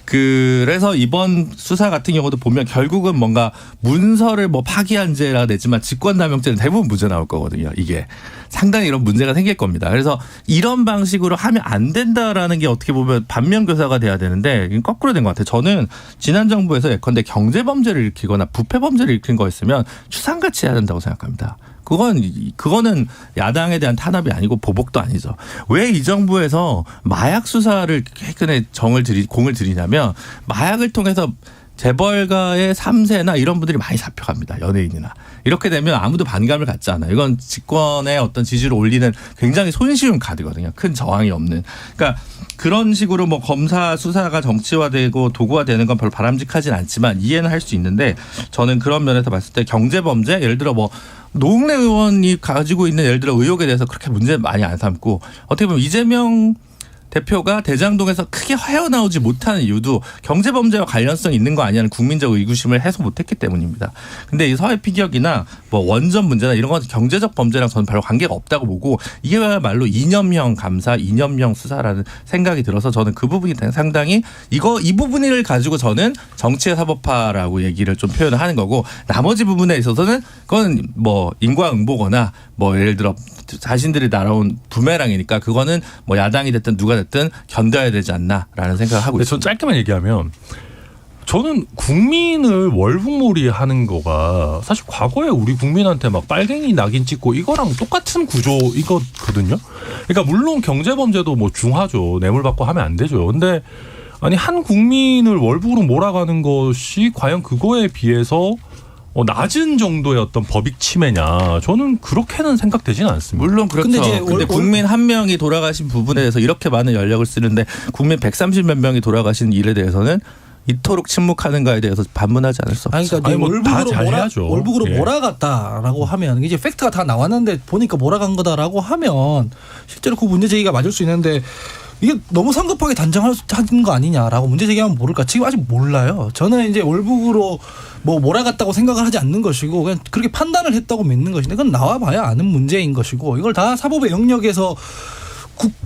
그래서 이번 수사 같은 경우도 보면 결국은 뭔가 문서를 뭐 파기한 죄라 내지만 직권남용죄는 대부분 무죄 나올 거거든요. 이게 상당히 이런 문제가 생길 겁니다. 그래서 이런 방식으로 하면 안 된다라는 게 어떻게 보면 반면교사가 돼야 되는데 거꾸로 된 것 같아요. 저는 지난 정부에서 예컨대 경제범죄를 일으키거나 부패범죄를 일으킨 거였으면 추상같이 해야 된다고 생각합니다. 그거는 야당에 대한 탄압이 아니고 보복도 아니죠. 왜 이 정부에서 마약 수사를 최근에 공을 들이냐면 마약을 통해서 재벌가의 3세나 이런 분들이 많이 잡혀갑니다. 연예인이나. 이렇게 되면 아무도 반감을 갖지 않아요. 이건 집권의 어떤 지지를 올리는 굉장히 손쉬운 카드거든요. 큰 저항이 없는. 그러니까 그런 식으로 뭐 검사 수사가 정치화되고 도구화되는 건 별로 바람직하진 않지만 이해는 할 수 있는데 저는 그런 면에서 봤을 때 경제범죄 예를 들어 뭐 노웅래 의원이 가지고 있는 예를 들어 의혹에 대해서 그렇게 문제 많이 안 삼고 어떻게 보면 이재명 대표가 대장동에서 크게 헤어나오지 못하는 이유도 경제범죄와 관련성이 있는 거 아니냐는 국민적 의구심을 해소 못했기 때문입니다. 근데 이 서해 피격이나 뭐 원전 문제나 이런 건 경제적 범죄랑 저는 별로 관계가 없다고 보고 이게야말로 이념형 감사, 이념형 수사라는 생각이 들어서 저는 그 부분이 상당히 이 부분을 가지고 저는 정치의 사법화라고 얘기를 좀 표현을 하는 거고 나머지 부분에 있어서는 그건 뭐 인과응보거나 뭐 예를 들어 자신들이 날아온 부메랑이니까 그거는 뭐 야당이 됐든 누가 됐든 견뎌야 되지 않나라는 생각을 하고 있습니다. 저 짧게만 얘기하면 저는 국민을 월북몰이하는 거가 사실 과거에 우리 국민한테 막 빨갱이 낙인 찍고 이거랑 똑같은 구조 이거거든요. 그러니까 물론 경제범죄도 뭐 중하죠. 뇌물 받고 하면 안 되죠. 근데 한 국민을 월북으로 몰아가는 것이 과연 그거에 비해서 낮은 정도의 어떤 법익 침해냐? 저는 그렇게는 생각되지는 않습니다. 물론 그렇죠. 근데 국민 한 명이 돌아가신 부분에 대해서 이렇게 많은 연력을 쓰는데 국민 130몇 명이 돌아가신 일에 대해서는 이토록 침묵하는가에 대해서 반문하지 않을 수 없죠. 그러니까 월북으로 몰아갔다라고 하면 이제 팩트가 다 나왔는데 보니까 몰아간 거다라고 하면 실제로 그 문제 제기가 맞을 수 있는데 이게 너무 성급하게 단정하는 거 아니냐라고 문제 제기하면 모를까. 지금 아직 몰라요. 저는 이제 월북으로 뭐 몰아갔다고 생각을 하지 않는 것이고 그냥 그렇게 판단을 했다고 믿는 것인데 그건 나와봐야 아는 문제인 것이고 이걸 다 사법의 영역에서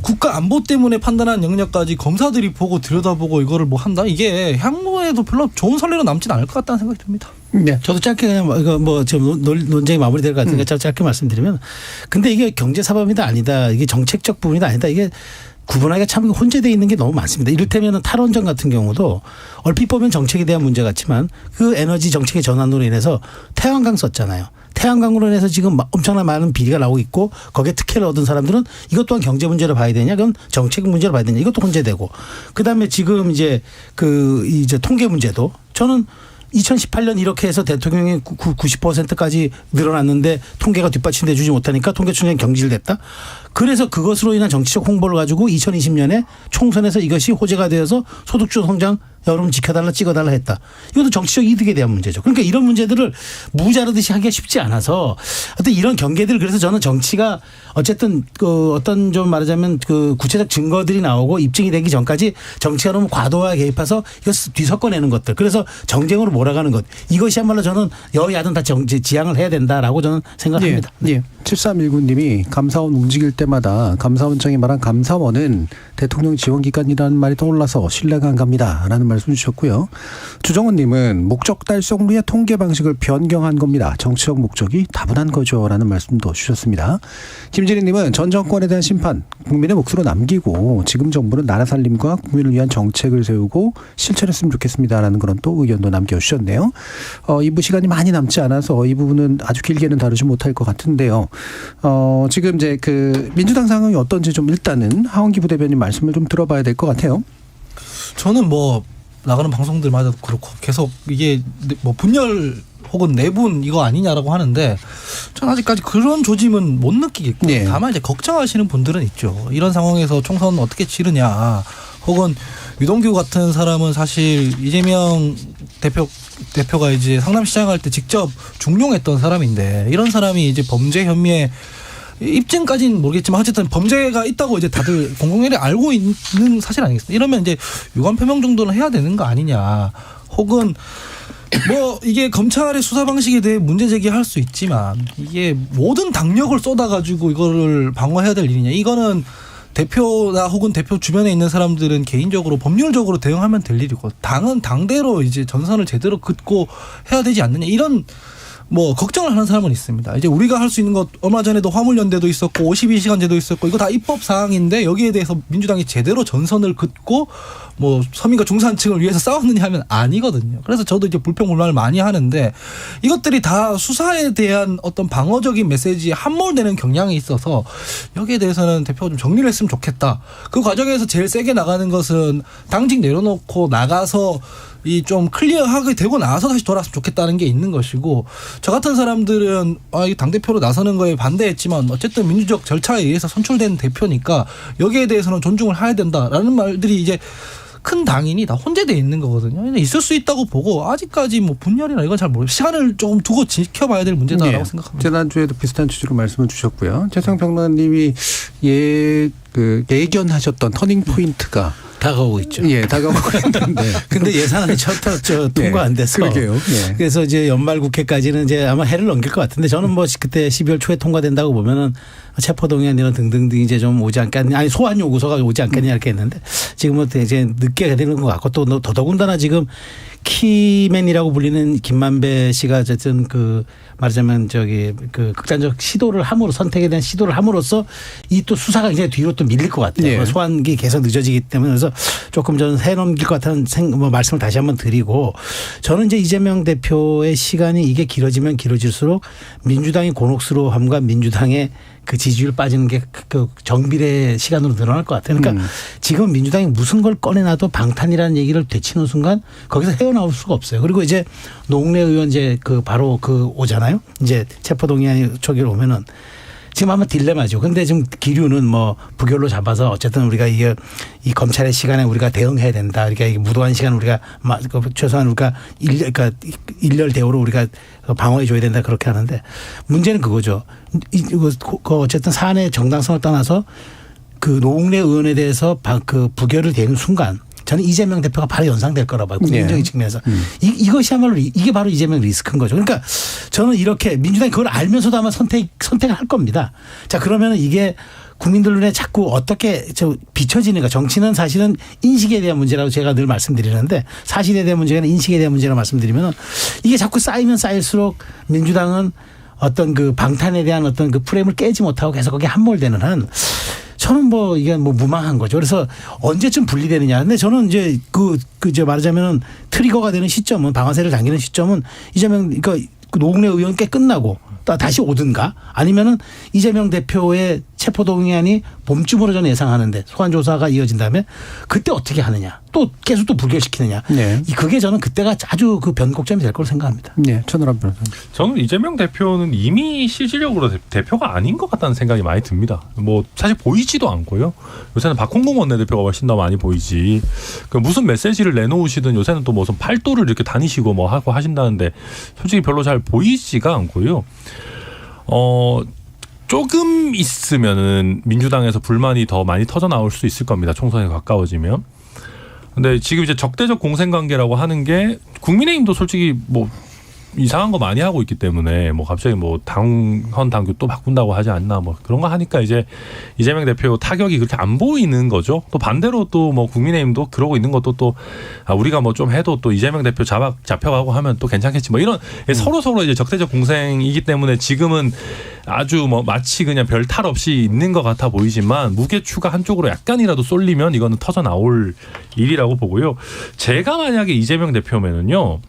국가 안보 때문에 판단한 영역까지 검사들이 보고 들여다보고 이거를 뭐 한다? 이게 향후에도 별로 좋은 선례로 남진 않을 것 같다는 생각이 듭니다. 네. 저도 짧게 그냥 이거 뭐 지금 논쟁이 마무리될 것 같으니까 짧게 말씀드리면 근데 이게 경제사법이다 아니다. 이게 정책적 부분이다 아니다. 이게 구분하기가 참 혼재되어 있는 게 너무 많습니다. 이를테면 탈원전 같은 경우도 얼핏 보면 정책에 대한 문제 같지만 그 에너지 정책의 전환으로 인해서 태양광 썼잖아요. 태양광으로 인해서 지금 엄청난 많은 비리가 나오고 있고 거기에 특혜를 얻은 사람들은 이것 또한 경제 문제로 봐야 되냐, 그건 정책 문제로 봐야 되냐, 이것도 혼재되고 그다음에 지금 이제 이제 통계 문제도 저는 2018년 이렇게 해서 대통령이 90%까지 늘어났는데 통계가 뒷받침돼 주지 못하니까 통계청장이 경질됐다. 그래서 그것으로 인한 정치적 홍보를 가지고 2020년에 총선에서 이것이 호재가 되어서 소득주 성장 여러분 지켜달라 찍어달라 했다. 이것도 정치적 이득에 대한 문제죠. 그러니까 이런 문제들을 무자르듯이 하기가 쉽지 않아서 어떤 이런 경계들 그래서 저는 정치가 어쨌든 그 어떤 좀 말하자면 그 구체적 증거들이 나오고 입증이 되기 전까지 정치가 너무 과도하게 개입해서 이거 뒤섞어내는 것들 그래서 정쟁으로 몰아가는 것 이것이야말로 저는 여야든 다 지향을 해야 된다라고 저는 생각합니다. 예. 7319님이 감사원 움직일 때마다 감사원장이 말한 감사원은 대통령 지원기관이라는 말이 떠올라서 신뢰가 안 갑니다라는 말씀 주셨고요. 주정원님은 목적 달성루의 통계 방식을 변경한 겁니다. 정치적 목적이 다분한 거죠라는 말씀도 주셨습니다. 김진희님은 전 정권에 대한 심판 국민의 몫으로 남기고 지금 정부는 나라 살림과 국민을 위한 정책을 세우고 실천했으면 좋겠습니다라는 그런 또 의견도 남겨주셨네요. 2부 시간이 많이 남지 않아서 이 부분은 아주 길게는 다루지 못할 것 같은데요. 지금 이제 그 민주당 상황이 어떤지 좀 일단은 하원기 부대변인 말씀을 좀 들어봐야 될 것 같아요. 저는 뭐 나가는 방송들마다 그렇고 계속 이게 뭐 분열 혹은 내분 이거 아니냐라고 하는데 전 아직까지 그런 조짐은 못 느끼겠고 네. 다만 이제 걱정하시는 분들은 있죠. 이런 상황에서 총선 어떻게 치르냐 혹은 유동규 같은 사람은 사실 이재명 대표가 이제 성남시장 할 때 직접 중용했던 사람인데 이런 사람이 이제 범죄 혐의에 입증까지는 모르겠지만 어쨌든 범죄가 있다고 이제 다들 공공연히 알고 있는 사실 아니겠습니까? 이러면 이제 유감 표명 정도는 해야 되는 거 아니냐. 혹은 뭐 이게 검찰의 수사 방식에 대해 문제 제기할 수 있지만 이게 모든 당력을 쏟아가지고 이거를 방어해야 될 일이냐. 이거는 대표나 혹은 대표 주변에 있는 사람들은 개인적으로 법률적으로 대응하면 될 일이고 당은 당대로 이제 전선을 제대로 긋고 해야 되지 않느냐. 이런 뭐 걱정을 하는 사람은 있습니다. 이제 우리가 할 수 있는 것 얼마 전에도 화물연대도 있었고 52시간제도 있었고 이거 다 입법 사항인데 여기에 대해서 민주당이 제대로 전선을 긋고 뭐 서민과 중산층을 위해서 싸웠느냐 하면 아니거든요. 그래서 저도 이제 불평불만을 많이 하는데 이것들이 다 수사에 대한 어떤 방어적인 메시지에 함몰되는 경향이 있어서 여기에 대해서는 대표가 좀 정리를 했으면 좋겠다. 그 과정에서 제일 세게 나가는 것은 당직 내려놓고 나가서 이 좀 클리어하게 되고 나서 다시 돌아왔으면 좋겠다는 게 있는 것이고 저 같은 사람들은 당대표로 나서는 거에 반대했지만 어쨌든 민주적 절차에 의해서 선출된 대표니까 여기에 대해서는 존중을 해야 된다라는 말들이 이제 큰 당인이 다 혼재되어 있는 거거든요. 있을 수 있다고 보고 아직까지 뭐 분열이나 이건 잘 모르겠어요. 시간을 조금 두고 지켜봐야 될 문제다라고 생각합니다. 지난주에도 비슷한 취지로 말씀을 주셨고요. 최상평론님이 예견하셨던 터닝 포인트가 다가오고 있죠. 예, 다가오고 있는데. 근데 예산안이 통과 안 돼서. 그러게요. 예. 그래서 이제 연말 국회까지는 이제 아마 해를 넘길 것 같은데 저는 뭐 그때 12월 초에 통과된다고 보면은 체포동의안 이런 등등등 이제 좀 오지 않겠냐. 아니 소환 요구서가 오지 않겠냐 이렇게 했는데 지금은 이제 늦게 되는 것 같고 또 더더군다나 지금 키맨이라고 불리는 김만배 씨가 어쨌든 그 말하자면 그 극단적 시도를 함으로 선택에 대한 시도를 함으로써 이 또 수사가 굉장히 뒤로 또 밀릴 것 같아요. 예. 소환기 계속 늦어지기 때문에 그래서 조금 저는 해 넘길 것 같다는 말씀을 다시 한번 드리고 저는 이제 이재명 대표의 시간이 이게 길어지면 길어질수록 민주당의 곤혹스러움과 민주당의 그 지지율 빠지는 게 그 정비례 시간으로 늘어날 것 같아요. 그러니까 지금 민주당이 무슨 걸 꺼내놔도 방탄이라는 얘기를 되치는 순간 거기서 헤어나올 수가 없어요. 그리고 이제 노웅래 의원 이제 바로 오잖아요. 이제 체포동의안이 저기로 오면은 지금 아마 딜레마죠. 근데 지금 기류는 뭐 부결로 잡아서 어쨌든 우리가 이 검찰의 시간에 우리가 대응해야 된다. 그러니까 이게 무도한 시간 우리가 최소한 우리가 일렬 대우로 우리가 방어해 줘야 된다. 그렇게 하는데 문제는 그거죠. 어쨌든 사안의 정당성을 떠나서 그 노웅래 의원에 대해서 그 부결을 되는 순간 저는 이재명 대표가 바로 연상될 거라고 봐요. 국민적인 측면에서. 이것이야말로 이게 바로 이재명 리스크인 거죠. 그러니까 저는 이렇게 민주당이 그걸 알면서도 아마 선택을 할 겁니다. 자, 그러면 이게 국민들 눈에 자꾸 어떻게 비춰지는가. 정치는 사실은 인식에 대한 문제라고 제가 늘 말씀드리는데 사실에 대한 문제가 아니라 인식에 대한 문제라고 말씀드리면 이게 자꾸 쌓이면 쌓일수록 민주당은 어떤 그 방탄에 대한 어떤 그 프레임을 깨지 못하고 계속 거기에 함몰되는 한 저는 뭐 이게 뭐 무망한 거죠. 그래서 언제쯤 분리되느냐. 근데 저는 이제 이제 말하자면 트리거가 되는 시점은 방아쇠를 당기는 시점은 이재명 그러니까 노웅래 의원 꽤 끝나고 다시 오든가 아니면은 이재명 대표의 체포동의안이 봄쯤으로 저는 예상하는데 소환 조사가 이어진 다음에 그때 어떻게 하느냐. 또 계속 또 부결시키느냐. 네. 그게 저는 그때가 아주 그 변곡점이 될 거로 생각합니다. 네, 천하람 변호사님. 저는 이재명 대표는 이미 실질적으로 대표가 아닌 것 같다는 생각이 많이 듭니다. 뭐 사실 보이지도 않고요. 요새는 박홍근 원내대표가 훨씬 더 많이 보이지. 그 무슨 메시지를 내놓으시든 요새는 또 무슨 팔도를 이렇게 다니시고 뭐 하고 하신다는데 솔직히 별로 잘 보이지가 않고요. 조금 있으면은 민주당에서 불만이 더 많이 터져 나올 수 있을 겁니다. 총선에 가까워지면. 근데 지금 이제 적대적 공생관계라고 하는 게 국민의힘도 솔직히 뭐 이상한 거 많이 하고 있기 때문에 뭐 갑자기 뭐 당헌 당규 또 바꾼다고 하지 않나 뭐 그런 거 하니까 이제 이재명 대표 타격이 그렇게 안 보이는 거죠. 또 반대로 또 뭐 국민의힘도 그러고 있는 것도 또 우리가 뭐 좀 해도 또 이재명 대표 잡혀가고 하면 또 괜찮겠지 뭐 이런 서로 이제 적대적 공생이기 때문에 지금은 아주 뭐 마치 그냥 별 탈 없이 있는 것 같아 보이지만 무게추가 한쪽으로 약간이라도 쏠리면 이거는 터져 나올 일이라고 보고요. 제가 만약에 이재명 대표면은요.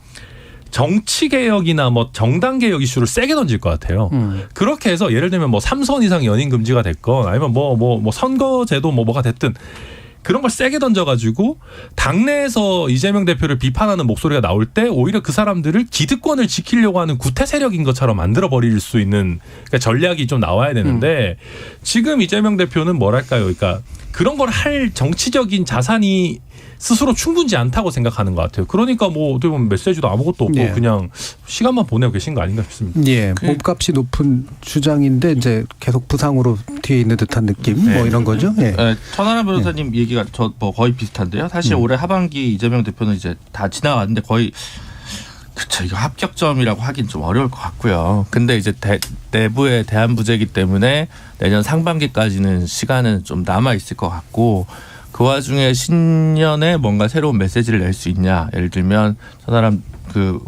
정치개혁이나 뭐 정당개혁 이슈를 세게 던질 것 같아요. 그렇게 해서 예를 들면 뭐 3선 이상 연임 금지가 됐건 아니면 뭐 선거제도 뭐가 됐든 그런 걸 세게 던져가지고 당내에서 이재명 대표를 비판하는 목소리가 나올 때 오히려 그 사람들을 기득권을 지키려고 하는 구태 세력인 것처럼 만들어버릴 수 있는 그러니까 전략이 좀 나와야 되는데 지금 이재명 대표는 뭐랄까요. 그러니까 그런 걸 할 정치적인 자산이 스스로 충분치 않다고 생각하는 것 같아요. 그러니까 뭐 어떻게 보면 메시지도 아무것도 없고 그냥 시간만 보내고 계신 거 아닌가 싶습니다. 예, 몸값이 높은 주장인데 이제 계속 부상으로 뒤에 있는 듯한 느낌 뭐 이런 거죠. 예. 천하람 변호사님 얘기가 저 뭐 거의 비슷한데요. 사실 올해 하반기 이재명 대표는 이제 다 지나갔는데 거의 그렇죠. 이거 합격점이라고 하긴 좀 어려울 것 같고요. 근데 이제 내부의 대안부재이기 때문에 내년 상반기까지는 시간은 좀 남아 있을 것 같고. 그 와중에 신년에 뭔가 새로운 메시지를 낼 수 있냐. 예를 들면 천하람 그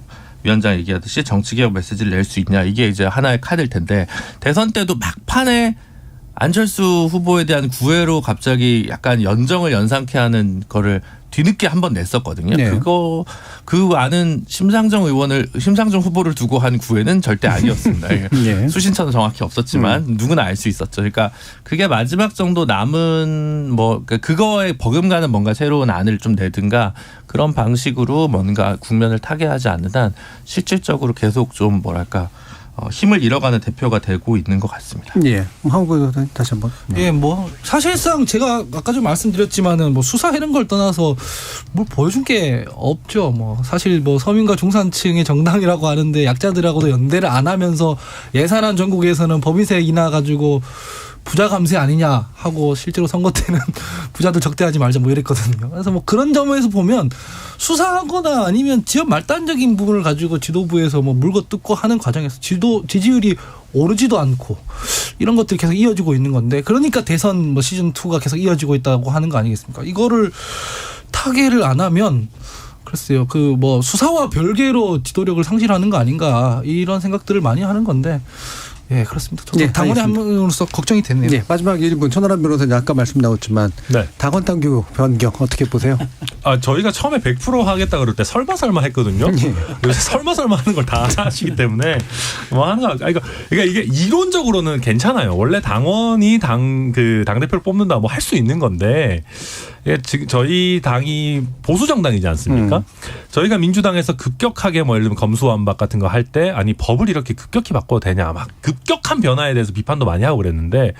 위원장 얘기하듯이 정치개혁 메시지를 낼 수 있냐. 이게 이제 하나의 카드일 텐데 대선 때도 막판에 안철수 후보에 대한 구애로 갑자기 약간 연정을 연상케 하는 거를 뒤늦게 한번 냈었거든요. 네. 그 아는 심상정 후보를 두고 한 구애는 절대 아니었습니다. 네. 수신처는 정확히 없었지만 누구나 알 수 있었죠. 그러니까 그게 마지막 정도 남은 뭐 그거에 버금가는 뭔가 새로운 안을 좀 내든가 그런 방식으로 뭔가 국면을 타개하지 않는 한 실질적으로 계속 좀 뭐랄까 힘을 잃어가는 대표가 되고 있는 것 같습니다. 예, 한국 다시 한번. 예, 뭐 사실상 제가 아까 좀 말씀드렸지만은 뭐 수사 이런 걸 떠나서 뭘 보여준 게 없죠. 뭐 사실 뭐 서민과 중산층의 정당이라고 하는데 약자들하고도 연대를 안 하면서 예산안 전국에서는 법인세 인하 가지고 부자 감세 아니냐 하고 실제로 선거 때는 부자들 적대하지 말자 뭐 이랬거든요. 그래서 뭐 그런 점에서 보면 수사하거나 아니면 지역 말단적인 부분을 가지고 지도부에서 뭐 물고 뜯고 하는 과정에서 지지율이 오르지도 않고 이런 것들이 계속 이어지고 있는 건데 그러니까 대선 뭐 시즌 2가 계속 이어지고 있다고 하는 거 아니겠습니까? 이거를 타개를 안 하면 글쎄요 그 뭐 수사와 별개로 지도력을 상실하는 거 아닌가 이런 생각들을 많이 하는 건데. 예, 그렇습니다. 저도 당원의 한 명으로서 걱정이 됐네요. 네, 마지막 1분 천하람 변호사님 아까 말씀 나왔지만 당원 당규 변경 어떻게 보세요? 저희가 처음에 100% 하겠다 그럴 때 설마 했거든요. 요새 설마 하는 걸 다 하시기 때문에 뭐 하는 거 그러니까 이게 이론적으로는 괜찮아요. 원래 당원이 당 대표를 뽑는다 뭐 할 수 있는 건데 지금 저희 당이 보수 정당이지 않습니까? 저희가 민주당에서 급격하게 뭐 예를 들면 검수완박 같은 거 할 때 아니 법을 이렇게 급격히 바꿔도 되냐 막 급격한 변화에 대해서 비판도 많이 하고 그랬는데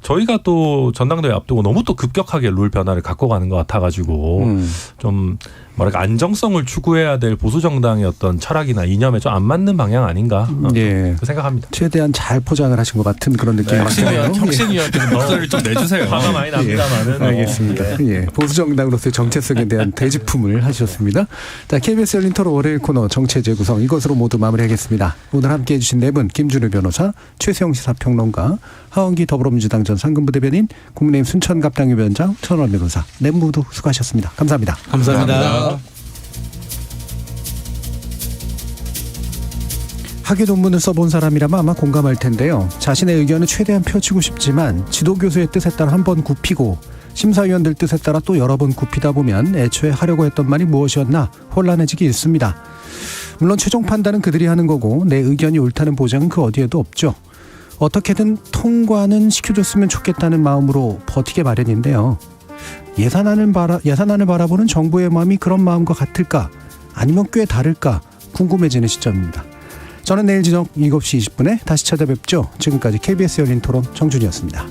저희가 또 전당대회 앞두고 너무 또 급격하게 룰 변화를 갖고 가는 것 같아가지고 좀 뭐랄까 안정성을 추구해야 될 보수 정당의 어떤 철학이나 이념에 좀 안 맞는 방향 아닌가 예. 생각합니다. 최대한 잘 포장을 하신 것 같은 그런 느낌이 드네요. 혁신위원회 목소리를 좀 내주세요. 화가 많이 납니다만은. 알겠습니다. 예. 보수 정당으로서의 정체성에 대한 대지품을 하셨습니다. 자, KBS 열린 토론 월요일 코너 정체 재구성 이것으로 모두 마무리하겠습니다. 오늘 함께해 주신 네 분 김준우 변호사, 최세영 시사평론가, 하원기 더불어민주당 전 상근부대변인, 국민의힘 순천갑 당협위원장 천원 변호사 네 분 모두 수고하셨습니다. 감사합니다. 감사합니다. 학위 논문을 써본 사람이라면 아마 공감할 텐데요. 자신의 의견을 최대한 펼치고 싶지만 지도교수의 뜻에 따라 한 번 굽히고 심사위원들 뜻에 따라 또 여러 번 굽히다 보면 애초에 하려고 했던 말이 무엇이었나 혼란해지기 일쑤입니다. 물론 최종 판단은 그들이 하는 거고 내 의견이 옳다는 보장은 그 어디에도 없죠. 어떻게든 통과는 시켜줬으면 좋겠다는 마음으로 버티게 마련인데요. 예산안을 바라보는 정부의 마음이 그런 마음과 같을까? 아니면 꽤 다를까? 궁금해지는 시점입니다. 저는 내일 저녁 7시 20분에 다시 찾아뵙죠. 지금까지 KBS 열린 토론 정준이었습니다.